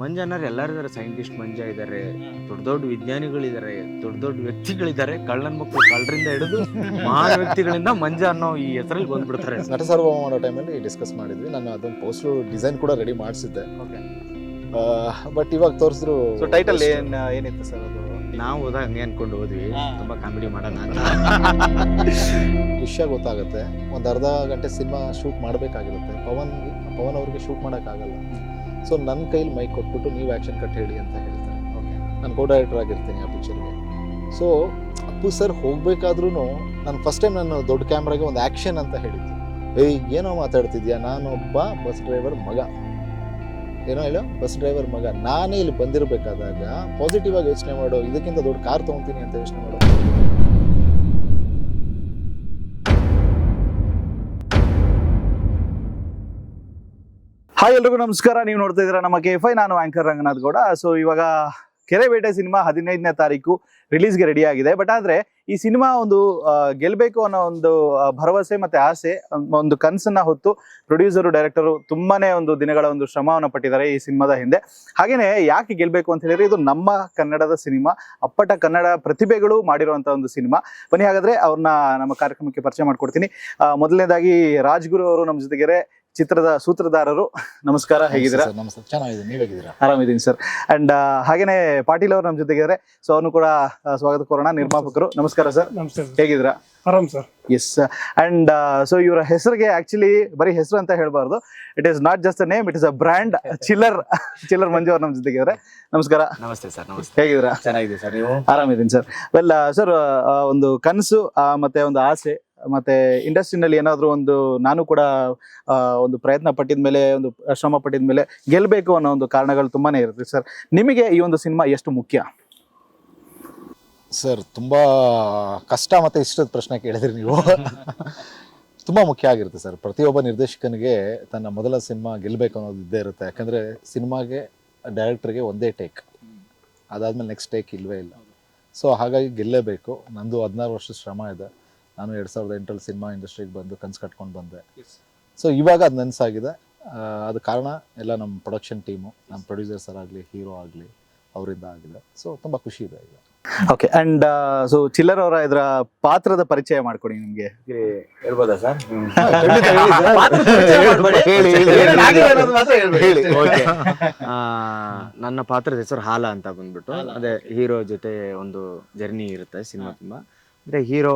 ಮಂಜ ಅನ್ನೋರು ಎಲ್ಲರೂ ಇದಾರೆ. ಸೈಂಟಿಸ್ಟ್ ಮಂಜ ಇದ್ದಾರೆ, ದೊಡ್ಡ ದೊಡ್ಡ ವಿಜ್ಞಾನಿಗಳಿದ್ದಾರೆ, ದೊಡ್ಡ ದೊಡ್ಡ ವ್ಯಕ್ತಿಗಳಿದ್ದಾರೆ. ಕಳ್ಳನ ಮಕ್ಕಳು ಕಳ್ಳರಿಂದ ಹಿಡಿದು ಮಹಾನ್ ವ್ಯಕ್ತಿಗಳಿಂದ ಮಂಜ ಅನ್ನೋ ಈ ಹೆಸರಲ್ಲಿ ಬಂದ್ಬಿಡ್ತಾರೆ. ನಟ ಸಾರ್ವಭೌಮ ಮಾಡೋ ಟೈಮಲ್ಲಿ ಡಿಸ್ಕಸ್ ಮಾಡಿದ್ವಿ. ನಾನು ಅದೊಂದು ಪೋಸ್ಟರ್ ಡಿಸೈನ್ ಕೂಡ ರೆಡಿ ಮಾಡಿಸಿದ್ದೆ. ಬಟ್ ಇವಾಗ ತೋರಿಸಿದ್ರು. ಸೊ ಟೈಟಲ್ ಏನಿತ್ತು ಸರ್ ಅದು? ನಾವು ಹೋದಾಗ ಹಂಗೆ ಅನ್ಕೊಂಡು ಹೋದ್ವಿ, ತುಂಬಾ ಕಾಮಿಡಿ ಮಾಡೋಣ ಅಂತ. ವಿಷಯ ಗೊತ್ತಾಗುತ್ತೆ. ಒಂದು ಅರ್ಧ ಗಂಟೆ ಸಿನಿಮಾ ಶೂಟ್ ಮಾಡಬೇಕಾಗಿರುತ್ತೆ. ಪವನ್ ಅವ್ರಿಗೆ ಶೂಟ್ ಮಾಡೋಕ್ಕಾಗಲ್ಲ. ಸೊ ನನ್ನ ಕೈಲಿ ಮೈಕ್ ಕೊಟ್ಬಿಟ್ಟು ನೀವು ಆ್ಯಕ್ಷನ್ ಕಟ್ ಹೇಳಿ ಅಂತ ಹೇಳ್ತಾರೆ. ನಾನು ಕೋ ಡೈರೆಕ್ಟರ್ ಆಗಿರ್ತೀನಿ ಆ ಪಿಕ್ಚರ್ಗೆ. ಸೊ ಅಪ್ಪು ಸರ್ ಹೋಗ್ಬೇಕಾದ್ರೂ ನಾನು ಫಸ್ಟ್ ಟೈಮ್ ನಾನು ದೊಡ್ಡ ಕ್ಯಾಮ್ರಾಗೆ ಒಂದು ಆ್ಯಕ್ಷನ್ ಅಂತ ಹೇಳಿದ್ದೆ. ಏನೋ ಮಾತಾಡ್ತಿದ್ಯಾ, ನಾನೊಬ್ಬ ಬಸ್ ಡ್ರೈವರ್ ಮಗ, ಏನೋ ಇಲ್ಲ ಬಸ್ ಡ್ರೈವರ್ ಮಗ, ನಾನೇ ಇಲ್ಲಿ ಬಂದಿರಬೇಕಾದಾಗ ಪಾಸಿಟಿವ್ ಆಗಿ ಯೋಚನೆ ಮಾಡೋ, ಇದಕ್ಕಿಂತ ದೊಡ್ಡ ಕಾರ್ ತೊಗೊತೀನಿ ಅಂತ ಯೋಚನೆ ಮಾಡೋ. ಹಾಯ್ ಎಲ್ರಿಗೂ ನಮಸ್ಕಾರ. ನೀವು ನೋಡ್ತಾ ಇದ್ದೀರಾ ನಮ್ಮ KFI. ನಾನು ಆಂಕರ್ ರಂಗನಾಥ್ ಗೌಡ. ಸೊ ಇವಾಗ ಕೆರೆಬೇಟೆ ಸಿನಿಮಾ 15ನೇ ತಾರೀಕು ರಿಲೀಸ್ಗೆ ರೆಡಿ ಆಗಿದೆ. ಬಟ್ ಆದರೆ ಈ ಸಿನಿಮಾ ಒಂದು ಗೆಲ್ಲಬೇಕು ಅನ್ನೋ ಒಂದು ಭರವಸೆ ಮತ್ತು ಆಸೆ, ಒಂದು ಕನಸನ್ನ ಹೊತ್ತು ಪ್ರೊಡ್ಯೂಸರು ಡೈರೆಕ್ಟರು ತುಂಬಾನೇ ಒಂದು ದಿನಗಳ ಒಂದು ಶ್ರಮವನ್ನು ಪಟ್ಟಿದ್ದಾರೆ ಈ ಸಿನಿಮಾದ ಹಿಂದೆ. ಹಾಗೆಯೇ ಯಾಕೆ ಗೆಲ್ಲಬೇಕು ಅಂತ ಹೇಳಿದ್ರೆ, ಇದು ನಮ್ಮ ಕನ್ನಡದ ಸಿನಿಮಾ, ಅಪ್ಪಟ ಕನ್ನಡ ಪ್ರತಿಭೆಗಳು ಮಾಡಿರುವಂಥ ಒಂದು ಸಿನಿಮಾ. ಬನ್ನಿ ಹಾಗಾದ್ರೆ ಅವ್ರನ್ನ ನಮ್ಮ ಕಾರ್ಯಕ್ರಮಕ್ಕೆ ಪರಿಚಯ ಮಾಡ್ಕೊಡ್ತೀನಿ. ಮೊದಲನೇದಾಗಿ ರಾಜ್ಗುರು ಅವರು ನಮ್ಮ ಜೊತೆಗೆ, ಚಿತ್ರದ ಸೂತ್ರಧಾರರು. ನಮಸ್ಕಾರ, ಹೇಗಿದ್ದೀರಾ? ನಮಸ್ತೆ, ಚೆನ್ನಾಗಿದೆ. ನೀವು ಹೇಗಿದ್ದೀರಾ? ಆರಾಮಿದ್ದೀನಿ ಸರ್. ಅಂಡ್ ಹಾಗೇನೆ ಪಾಟೀಲ್ ಅವರು ನಮ್ಮ ಜೊತೆಗಿದ್ದಾರೆ. ಸೊ ಅವನು ಕೂಡ ಸ್ವಾಗತ ಕೋರೋಣ, ನಿರ್ಮಾಪಕರು. ನಮಸ್ಕಾರ ಸರ್. ನಮಸ್ತೆ. ಹೇಗಿದ್ದೀರಾ? ಆರಾಮ್ ಸರ್. ಎಸ್. ಅಂಡ್ ಸೊ ಇವರ ಹೆಸರಿಗೆ ಆಕ್ಚುಲಿ ಬರೀ ಹೆಸರು ಅಂತ ಹೇಳ್ಬಾರ್ದು. It is not just a name, it is a brand. ಚಿಲ್ಲರ್ ಮಂಜು ಅವ್ರು ನಮ್ಮ ಜೊತೆಗಿದ್ದಾರೆ. ನಮಸ್ಕಾರ. ನಮಸ್ತೆ ಸರ್. ನಮಸ್ತೆ. ಹೇಗಿದ್ದೀರಾ? ಚೆನ್ನಾಗಿದೆ ಸರ್. ನೀವು? ಆರಾಮಿದ್ದೀನಿ ಸರ್. ವೆಲ್ ಸರ್, ಒಂದು ಕನಸು ಮತ್ತೆ ಒಂದು ಆಸೆ, ಮತ್ತೆ ಇಂಡಸ್ಟ್ರಿನಲ್ಲಿ ಏನಾದ್ರು ಒಂದು ನಾನು ಕೂಡ ಒಂದು ಪ್ರಯತ್ನ ಪಟ್ಟಿದ ಮೇಲೆ, ಒಂದು ಶ್ರಮ ಪಟ್ಟಿದ ಮೇಲೆ ಗೆಲ್ಲಬೇಕು ಅನ್ನೋ ಒಂದು ಕಾರಣಗಳು ತುಂಬಾನೇ ಇರುತ್ತೆ ಸರ್. ನಿಮಗೆ ಈ ಒಂದು ಸಿನಿಮಾ ಎಷ್ಟು ಮುಖ್ಯ? ಸರ್, ತುಂಬ ಕಷ್ಟ ಮತ್ತು ಇಷ್ಟದ ಪ್ರಶ್ನೆ ಕೇಳಿದ್ರಿ ನೀವು. ತುಂಬ ಮುಖ್ಯ ಆಗಿರುತ್ತೆ ಸರ್. ಪ್ರತಿಯೊಬ್ಬ ನಿರ್ದೇಶಕನಿಗೆ ತನ್ನ ಮೊದಲ ಸಿನಿಮಾ ಗೆಲ್ಲಬೇಕು ಅನ್ನೋದು ಇದ್ದೇ ಇರುತ್ತೆ. ಯಾಕಂದರೆ ಸಿನಿಮಾಗೆ ಡೈರೆಕ್ಟ್ರಿಗೆ ಒಂದೇ ಟೇಕ್, ಅದಾದಮೇಲೆ ನೆಕ್ಸ್ಟ್ ಟೇಕ್ ಇಲ್ಲವೇ ಇಲ್ಲ. ಸೊ ಹಾಗಾಗಿ ಗೆಲ್ಲೇಬೇಕು. ನಂದು 16 ವರ್ಷದ ಶ್ರಮ ಇದೆ. ನಾನು 2008 ಸಿನಿಮಾ ಇಂಡಸ್ಟ್ರಿಗೆ ಬಂದು ಕನಸು ಕಟ್ಕೊಂಡು ಬಂದೆ. ಸೊ ಇವಾಗ ಅದು ನನಸಾಗಿದೆ. ಅದು ಕಾರಣ ಎಲ್ಲ ನಮ್ಮ ಪ್ರೊಡಕ್ಷನ್ ಟೀಮು, ನಮ್ಮ ಪ್ರೊಡ್ಯೂಸರ್ ಸರ್ ಆಗಲಿ, ಹೀರೋ ಆಗಲಿ, ಅವರಿಂದ ಆಗಿದೆ. ಸೊ ತುಂಬ ಖುಷಿ ಇದೆ ಈಗ. ಓಕೆ. ಅಂಡ್ ಸೊ ಚಿಲ್ಲರ್ ಅವರ ಇದರ ಪಾತ್ರದ ಪರಿಚಯ ಮಾಡ್ಕೊಡಿ ನಿಮಗೆ. ಹೇಳ್ಬೋದಾ ಸರ್? ನನ್ನ ಪಾತ್ರದ ಹೆಸರು ಹಾಲ ಅಂತ ಬಂದ್ಬಿಟ್ಟು, ಅದೇ ಹೀರೋ ಜೊತೆ ಒಂದು ಜರ್ನಿ ಇರುತ್ತೆ ಸಿನಿಮಾ ತುಂಬಾ. ಅಂದ್ರೆ ಹೀರೋ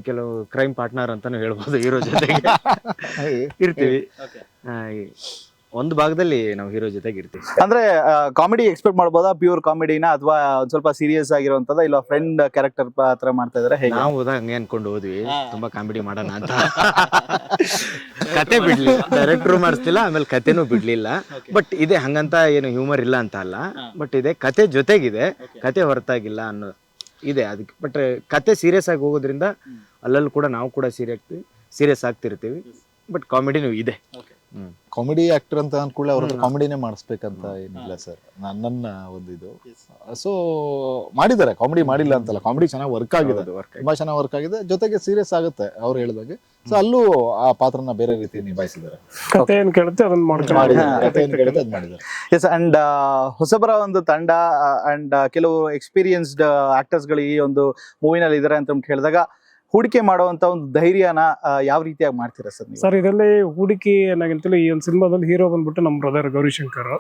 ಕೆಲವು ಕ್ರೈಮ್ ಪಾರ್ಟ್ನರ್ ಅಂತಾನು ಹೇಳ್ಬೋದು. ಹೀರೋ ಜೊತೆಗೆ ಇರ್ತೀವಿ. ಒಂದು ಭಾಗದಲ್ಲಿ ನಾವು ಹೀರೋ ಜೊತೆಗೆ ಇರ್ತೀವಿ. ಅಂದ್ರೆ ಕಾಮಿಡಿ ಎಕ್ಸ್ಪೆಕ್ಟ್ ಮಾಡ್ಬೋದಾ? ಪ್ಯೂರ್ ಕಾಮಿಡಿನ, ಅಥವಾ ಒಂದ್ ಸ್ವಲ್ಪ ಸೀರಿಯಸ್ ಆಗಿರುವಂತದ, ಇಲ್ಲ ಫ್ರೆಂಡ್ ಕ್ಯಾರೆಕ್ಟರ್ ಪಾತ್ರ ಮಾಡ್ತಾ ಇದಾರೆ? ಹೇಗೆ? ನಾವು ಹೋದಾಗ ಹಂಗೆ ಅನ್ಕೊಂಡು ಹೋದ್ವಿ, ತುಂಬಾ ಕಾಮಿಡಿ ಮಾಡೋಣ ಅಂತ. ಕತೆ ಬಿಡ್ಲಿಲ್ಲ, ಡೈರೆಕ್ಟ್ರು ಮಾಡಿಸ್ತಿಲ್ಲ, ಆಮೇಲೆ ಕತೆನೂ ಬಿಡ್ಲಿಲ್ಲ. ಬಟ್ ಇದೆ ಹಂಗಂತ ಏನು ಹ್ಯೂಮರ್ ಇಲ್ಲ ಅಂತ ಅಲ್ಲ, ಬಟ್ ಇದೆ ಕತೆ ಜೊತೆಗಿದೆ, ಕತೆ ಹೊರತಾಗಿಲ್ಲ ಅನ್ನೋ ಇದೆ ಅದಕ್ಕೆ. ಬಟ್ ಕತೆ ಸೀರಿಯಸ್ ಆಗಿ ಹೋಗೋದ್ರಿಂದ ಅಲ್ಲಲ್ಲಿ ಕೂಡ ನಾವು ಕೂಡ ಸೀರಿಯಸ್ ಆಗ್ತಿರ್ತೀವಿ. ಬಟ್ ಕಾಮಿಡಿನೂ ಇದೆ. ಕಾಮಿಡಿ ಆಕ್ಟರ್ ಅಂತ ಅಂದ್ಕೂಡಲೇ ಅವ್ರ ಕಾಮಿಡಿನೇ ಮಾಡಿಸ್ಬೇಕಂತ ಏನಿಲ್ಲ ಸರ್. ನನ್ನ ಒಂದು ಇದು. ಸೊ ಮಾಡಿದ್ದಾರೆ, ಕಾಮಿಡಿ ಮಾಡಿಲ್ಲ ಅಂತಲ್ಲ, ಕಾಮಿಡಿ ಚೆನ್ನಾಗಿ ವರ್ಕ್ ಆಗಿದೆ, ತುಂಬಾ ಚೆನ್ನಾಗಿ ವರ್ಕ್ ಆಗಿದೆ. ಜೊತೆಗೆ ಸೀರಿಯಸ್ ಆಗುತ್ತೆ ಅವ್ರು ಹೇಳಿದಾಗೆ. ಸೊ ಅಲ್ಲೂ ಆ ಪಾತ್ರನ ಬೇರೆ ರೀತಿ ನಿಭಾಯಿಸಿದ್ದಾರೆ. ಕತೆ ಏನ್ ಕೇಳುತ್ತೆ ಅದನ್ನ ಮಾಡಿದ್ದಾರೆ. ಎಸ್. ಅಂಡ್ ಹೊಸಬರ ಒಂದು ತಂಡ ಅಂಡ್ ಕೆಲವು ಎಕ್ಸ್ಪೀರಿಯನ್ಸ್ಡ್ ಆಕ್ಟರ್ಸ್ ಗಳು ಈ ಒಂದು ಮೂವಿನಲ್ಲಿ ಇದಾರೆ ಅಂತ ಹೇಳಿದಾಗ, ಹೂಡಿಕೆ ಮಾಡುವಂತ ಒಂದು ಧೈರ್ಯನ ಯಾವ ರೀತಿಯಾಗಿ ಮಾಡ್ತೀರಾ ಸರ್? ಸರ್, ಇದರಲ್ಲಿ ಹೂಡಿಕೆ ಏನಾಗಿಂತಲೂ ಈ ಒಂದು ಸಿನಿಮಾದಲ್ಲಿ ಹೀರೋ ಬಂದ್ಬಿಟ್ಟು ನಮ್ಮ ಬ್ರದರ್ ಗೌರಿಶಂಕರ್.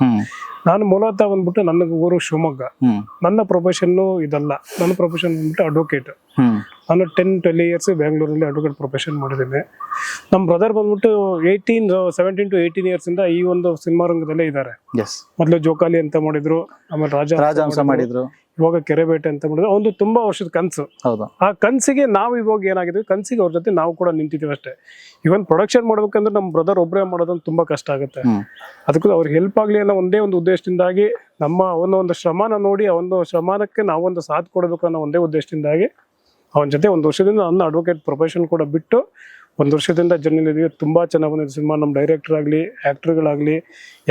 ನಾನು ಮೂಲತಃ ಬಂದ್ಬಿಟ್ಟು ನನ್ನ ಊರು ಶಿವಮೊಗ್ಗ. ನನ್ನ ಪ್ರೊಫೆಷನ್ ಇದಲ್ಲ. ನನ್ನ ಪ್ರೊಫೆಷನ್ ಬಂದ್ಬಿಟ್ಟು ಅಡ್ವೊಕೇಟ್. ನಾನು 10-12 ಇಯರ್ಸ್ ಬೆಂಗಳೂರಲ್ಲಿ ಅಡ್ವೊಕೇಟ್ ಪ್ರೊಫೆಷನ್ ಮಾಡಿದ್ದೇನೆ. ನಮ್ಮ ಬ್ರದರ್ ಬಂದ್ಬಿಟ್ಟು 17 to 18 ಇಯರ್ಸ್ ಇಂದ ಈ ಒಂದು ಸಿನಿಮಾ ರಂಗದಲ್ಲೇ ಇದ್ದಾರೆ. ಮೊದಲು ಜೋಕಾಲಿ ಅಂತ ಮಾಡಿದ್ರು, ಆಮೇಲೆ ರಾಜಹಂಸ ಮಾಡಿದ್ರು, ಇವಾಗ ಕೆರೆಬೇಟೆ ಅಂತ ಮಾಡಿದ್ರು. ಒಂದು ತುಂಬಾ ವರ್ಷದ ಕನಸು. ಆ ಕನಸಿಗೆ ನಾವು ಇವಾಗ ಏನಾಗಿದ್ವಿ, ಕನಸಿಗೆ ಅವ್ರ ಜೊತೆ ನಾವು ಕೂಡ ನಿಂತಿದ್ದೀವಿ ಅಷ್ಟೇ. ಇವನ್ ಪ್ರೊಡಕ್ಷನ್ ಮಾಡ್ಬೇಕಂದ್ರೆ ನಮ್ಮ ಬ್ರದರ್ ಒಬ್ಬರೇ ಮಾಡೋದೊಂದು ತುಂಬಾ ಕಷ್ಟ ಆಗುತ್ತೆ. ಅದಕ್ಕೂ ಅವ್ರಿಗೆ ಹೆಲ್ಪ್ ಆಗ್ಲಿ ಅನ್ನೋ ಒಂದೇ ಒಂದು ಉದ್ದೇಶದಿಂದಾಗಿ, ನಮ್ಮ ಒಂದು ಶ್ರಮನ ನೋಡಿ ಆ ಒಂದು ಶ್ರಮಕ್ಕೆ ನಾವೊಂದು ಸಾಥ್ ಕೊಡಬೇಕು ಅನ್ನೋ ಒಂದೇ ಉದ್ದೇಶದಿಂದಾಗಿ ಅವನ ಜೊತೆ 1 ವರ್ಷದಿಂದ ನನ್ನ ಅಡ್ವೊಕೇಟ್ ಪ್ರೊಫೆಷನ್ ಕೂಡ ಬಿಟ್ಟು 1 ವರ್ಷದಿಂದ ಜರ್ನಿಲಿದ್ದೀವಿ. ತುಂಬ ಚೆನ್ನಾಗಿ ಬಂದಿದೆ ಸಿನಿಮಾ. ನಮ್ಮ ಡೈರೆಕ್ಟರ್ ಆಗಲಿ, ಆ್ಯಕ್ಟ್ರುಗಳಾಗಲಿ,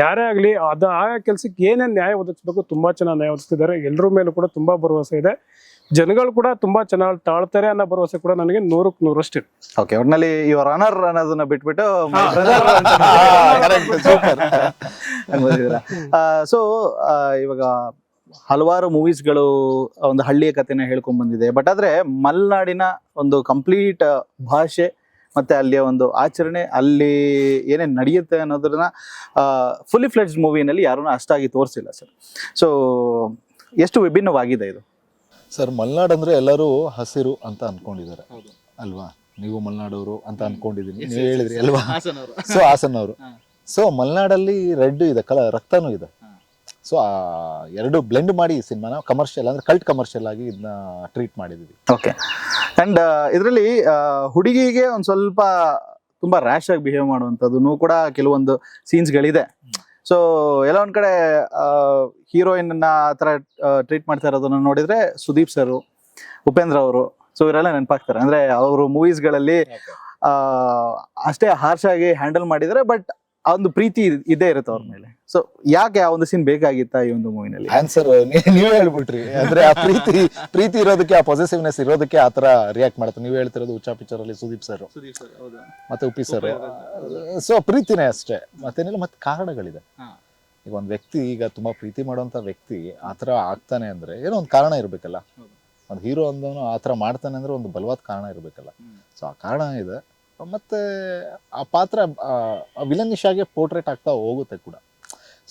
ಯಾರೇ ಆಗಲಿ, ಆ ಕೆಲಸಕ್ಕೆ ಏನೇನು ನ್ಯಾಯ ಒದಗಿಸ್ಬೇಕು ತುಂಬ ಚೆನ್ನಾಗಿ ನ್ಯಾಯ ಒದಗಿಸ್ತಿದ್ದಾರೆ. ಎಲ್ಲರ ಮೇಲೂ ಕೂಡ ತುಂಬ ಭರವಸೆ ಇದೆ. ಜನಗಳು ಕೂಡ ತುಂಬಾ ಚೆನ್ನಾಗಿ ತಾಳ್ತಾರೆ ಅನ್ನೋ ಭರವಸೆ ಕೂಡ ನನಗೆ 100ಕ್ಕೆ 100 ಇದೆ. ಓಕೆ, ಒಟ್ನಲ್ಲಿ ಯುವರ್ ಆನರ್ ಅನ್ನೋದನ್ನ ಬಿಟ್ಬಿಟ್ಟು ಸೊ ಇವಾಗ ಹಲವಾರು ಮೂವೀಸ್ಗಳು ಒಂದು ಹಳ್ಳಿಯ ಕಥೆನ ಹೇಳ್ಕೊಂಡ್ ಬಂದಿದೆ. ಬಟ್ ಆದ್ರೆ ಮಲೆನಾಡಿನ ಒಂದು ಕಂಪ್ಲೀಟ್ ಭಾಷೆ ಮತ್ತೆ ಅಲ್ಲಿಯ ಒಂದು ಆಚರಣೆ, ಅಲ್ಲಿ ಏನೇನು ನಡೆಯುತ್ತೆ ಅನ್ನೋದನ್ನ ಫುಲ್ಲಿ ಫ್ಲೆಡ್ಜ್ ಮೂವಿನಲ್ಲಿ ಯಾರೂ ಅಷ್ಟಾಗಿ ತೋರಿಸಿಲ್ಲ ಸರ್. ಸೊ ಎಷ್ಟು ವಿಭಿನ್ನವಾಗಿದೆ ಇದು ಸರ್. ಮಲೆನಾಡು ಅಂದ್ರೆ ಎಲ್ಲರೂ ಹಸಿರು ಅಂತ ಅನ್ಕೊಂಡಿದ್ದಾರೆ ಅಲ್ವಾ? ನೀವು ಮಲೆನಾಡವರು ಅಂತ ಅನ್ಕೊಂಡಿದೀನಿ, ನೀವು ಹೇಳಿದ್ರಿ ಅಲ್ವಾ? ಸೊ ಹಾಸನವರು. ಸೊ ಮಲೆನಾಡಲ್ಲಿ ರೆಡ್ ಇದೆ, ರಕ್ತನೂ ಇದೆ. ಸೊ ಆ ಎರಡು ಬ್ಲೆಂಡ್ ಮಾಡಿ ಈ ಸಿನಿಮಾನ ಕಮರ್ಷಿಯಲ್ ಅಂದ್ರೆ ಕಲ್ಟ್ ಕಮರ್ಷಿಯಲ್ ಆಗಿ ಇದನ್ನ ಟ್ರೀಟ್ ಮಾಡಿದೀವಿ. ಓಕೆ, ಅಂಡ್ ಇದರಲ್ಲಿ ಹುಡುಗಿಗೆ ಒಂದ್ ಸ್ವಲ್ಪ ತುಂಬಾ ರ್ಯಾಶ್ ಆಗಿ ಬಿಹೇವ್ ಮಾಡುವಂಥದ್ದು ಕೂಡ ಕೆಲವೊಂದು ಸೀನ್ಸ್ಗಳಿದೆ. ಸೊ ಎಲ್ಲ ಒಂದ್ ಕಡೆ ಹೀರೋಯಿನ್ ಆ ಥರ ಟ್ರೀಟ್ ಮಾಡ್ತಾ ಇರೋದನ್ನ ನೋಡಿದ್ರೆ ಸುದೀಪ್ ಸರ್, ಉಪೇಂದ್ರ ಅವರು, ಸೊ ಇವರೆಲ್ಲ ನೆನಪಾಗ್ತಾರೆ. ಅಂದ್ರೆ ಅವರು ಮೂವೀಸ್ಗಳಲ್ಲಿ ಅಷ್ಟೇ ಹಾರ್ಶ್ ಆಗಿ ಹ್ಯಾಂಡಲ್ ಮಾಡಿದರೆ, ಬಟ್ ಆ ಒಂದು ಪ್ರೀತಿ ಇದೇ ಇರುತ್ತೆ ಅವ್ರ ಮೇಲೆ. ಸೊ ಯಾಕೆ ಆ ಒಂದು ಸೀನ್ ಬೇಕಾಗಿತ್ತ ಈ ಒಂದು ಮೂವಿನಲ್ಲಿ? ಆನ್ಸರ್ ನೀವೇ ಹೇಳ್ಬಿಟ್ರಿ. ಅಂದ್ರೆ ಆ ಪ್ರೀತಿ ಇರೋದಕ್ಕೆ, ಆ ಪಾಸಿಟಿವ್ನೆಸ್ ಇರೋದಕ್ಕೆ ಆ ತರ ರಿಯಾಕ್ಟ್ ಮಾಡುತ್ತೆ. ನೀವು ಹೇಳ್ತಿರೋದು ಉಚ್ಚಾ ಪಿಕ್ಚರ್ ಅಲ್ಲಿ ಸುದೀಪ್ ಸರ್ ಮತ್ತೆ ಉಪ್ಪಿ ಸರ್. ಸೊ ಪ್ರೀತಿನೇ ಅಷ್ಟೇ, ಮತ್ತೇನಿಲ್ಲ. ಮತ್ತೆ ಕಾರಣಗಳಿದೆ. ಈಗ ಒಂದ್ ವ್ಯಕ್ತಿ, ಈಗ ತುಂಬಾ ಪ್ರೀತಿ ಮಾಡುವಂತ ವ್ಯಕ್ತಿ ಆತರ ಆಗ್ತಾನೆ ಅಂದ್ರೆ ಏನೋ ಒಂದು ಕಾರಣ ಇರ್ಬೇಕಲ್ಲ. ಒಂದು ಹೀರೋ ಅಂದವನು ಆತರ ಮಾಡ್ತಾನೆ ಅಂದ್ರೆ ಒಂದು ಬಲವಾದ ಕಾರಣ ಇರ್ಬೇಕಲ್ಲ. ಸೊ ಆ ಕಾರಣ ಇದೆ. ಮತ್ತೆ ಆ ಪಾತ್ರ ವಿಲನಿಶ್ ಆಗಿ ಪೋರ್ಟ್ರೇಟ್ ಆಗ್ತಾ ಹೋಗುತ್ತೆ ಕೂಡ.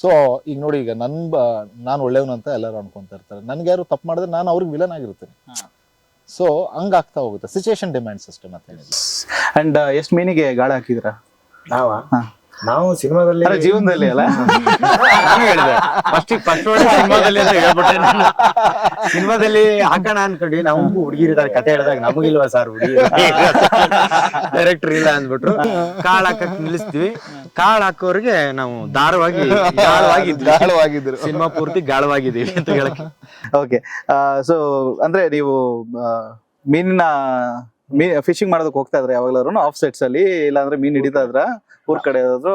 ಸೊ ಈಗ ನೋಡಿ, ಈಗ ನಾನು ಒಳ್ಳೆಯವನಂತ ಎಲ್ಲರೂ ಅನ್ಕೊಂತ ಇರ್ತಾರೆ. ನನ್ಗೆ ಯಾರು ತಪ್ಪು ಮಾಡಿದ್ರೆ ನಾನು ಅವ್ರಿಗೆ ವಿಲನ್ ಆಗಿರ್ತೀನಿ. ಸೊ ಹಂಗಾಗ್ತಾ ಹೋಗುತ್ತೆ. ಸಿಚುಯೇಷನ್ ಡಿಮ್ಯಾಂಡ್ಸ್ ಅಷ್ಟೇ, ಮತ್ತೇನಿಲ್ಲ. ಅಂಡ್ ಎಷ್ಟು ಮೀನಿಗೆ ಗಾಳ ಹಾಕಿದ್ರ ನಾವು ಸಿನಿಮಾದಲ್ಲಿ ಜೀವನದಲ್ಲಿ ಅಲ್ಲ? ಸಿನಿಮಾದಲ್ಲಿ ಹಾಕೋಣ ಅನ್ಕೊಂಡ್ವಿ. ನಾವು ಹುಡುಗಿರಿದ್ದಾರೆ ಕತೆ ಹೇಳಿದಾಗ ನಮಗಿಲ್ವಾ ಸರ್ ಹುಡುಗಿ ಡೈರೆಕ್ಟರ್ ಇಲ್ಲ ಅಂದ್ಬಿಟ್ರು. ಕಾಳು ಹಾಕಕ್ ನಿಲ್ಲಿಸ್ತೀವಿ. ಕಾಳು ಹಾಕೋರಿಗೆ ನಾವು ಗಾಳವಾಗಿದ್ರು. ಸಿನಿಮಾ ಪೂರ್ತಿ ಗಾಳವಾಗಿದ್ದೀವಿ ಅಂತ ಹೇಳಕ್ಕೆ. ಓಕೆ, ಸೊ ಅಂದ್ರೆ ನೀವು ಫಿಶಿಂಗ್ ಮಾಡೋದಕ್ಕೆ ಹೋಗ್ತಾ ಇದ್ರೆ ಯಾವಾಗ್ಲಾರು ಆಫ್ ಸೆಟ್ಸ್ ಅಲ್ಲಿ, ಇಲ್ಲಾಂದ್ರೆ ಮೀನ್ ಹಿಡಿತಾ ಇದ್ರ ಊರ್ ಕಡೆ ಏನಾದ್ರು?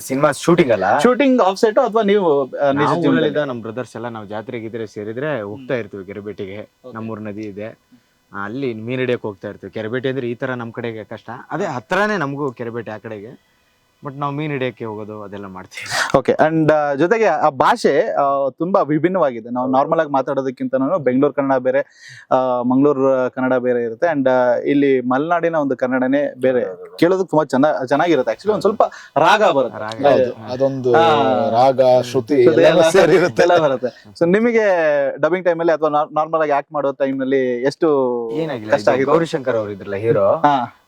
ಸಿನಿಮಾ ಶೂಟಿಂಗ್ ಅಲ್ಲ, ಶೂಟಿಂಗ್ ಆಫ್ ಸೆಟ್ ಅಥವಾ ನೀವು ನಮ್ ಬ್ರದರ್ಸ್ ಎಲ್ಲ ನಾವು ಜಾತ್ರೆಗಿದ್ರೆ ಸೇರಿದ್ರೆ ಹೋಗ್ತಾ ಇರ್ತೀವಿ ಕೆರೆಬೇಟಿಗೆ. ನಮ್ಮೂರ್ ನದಿ ಇದೆ, ಅಲ್ಲಿ ಮೀನ್ ಹಿಡಿಯಕ್ ಹೋಗ್ತಾ ಇರ್ತೀವಿ. ಕೆರೆಬೇಟಿ ಅಂದ್ರೆ ಈ ತರ ನಮ್ ಕಡೆಗೆ ಕಷ್ಟ, ಅದೇ ಹತ್ರನೇ ನಮಗೂ ಕೆರೆಬೇಟಿ ಆ ಕಡೆಗೆ. ಬಟ್ ನಾವು ಮೀನ್ ಹಿಡಿಯಕ್ಕೆ ಹೋಗೋದು ಅದೆಲ್ಲ ಮಾಡ್ತೀವಿ. ಓಕೆ, ಅಂಡ್ ಜೊತೆಗೆ ಆ ಭಾಷೆ ತುಂಬಾ ವಿಭಿನ್ನವಾಗಿದೆ. ನಾವು ನಾರ್ಮಲ್ ಆಗಿ ಮಾತಾಡೋದಕ್ಕಿಂತ ಬೆಂಗಳೂರು ಕನ್ನಡ ಬೇರೆ, ಮಂಗಳೂರು ಕನ್ನಡ ಬೇರೆ ಇರುತ್ತೆ. ಅಂಡ್ ಇಲ್ಲಿ ಮಲೆನಾಡಿನ ಒಂದು ಕನ್ನಡನೇ ಬೇರೆ, ಕೇಳೋದಕ್ಕೆ ತುಂಬಾ ಚೆನ್ನಾಗಿರುತ್ತೆ. ಆಕ್ಚುಲಿ ಒಂದ್ ಸ್ವಲ್ಪ ರಾಗ ಬರುತ್ತೆ, ಅದೊಂದು ರಾಗ ಶ್ರುತಿ ಎಲ್ಲ ಬರುತ್ತೆ. ಸೊ ನಿಮಗೆ ಡಬ್ಬಿಂಗ್ ಟೈಮ್ ಅಲ್ಲಿ ಅಥವಾ ನಾರ್ಮಲ್ ಆಗಿ ಆಕ್ಟ್ ಮಾಡೋ ಟೈಮ್ ನಲ್ಲಿ ಎಷ್ಟು ಏನಾಗಿಲ್ಲ? ಗೌರಿಶಂಕರ್ ಅವ್ರು ಇದ್ರಲ್ಲ ಹೀರೋ,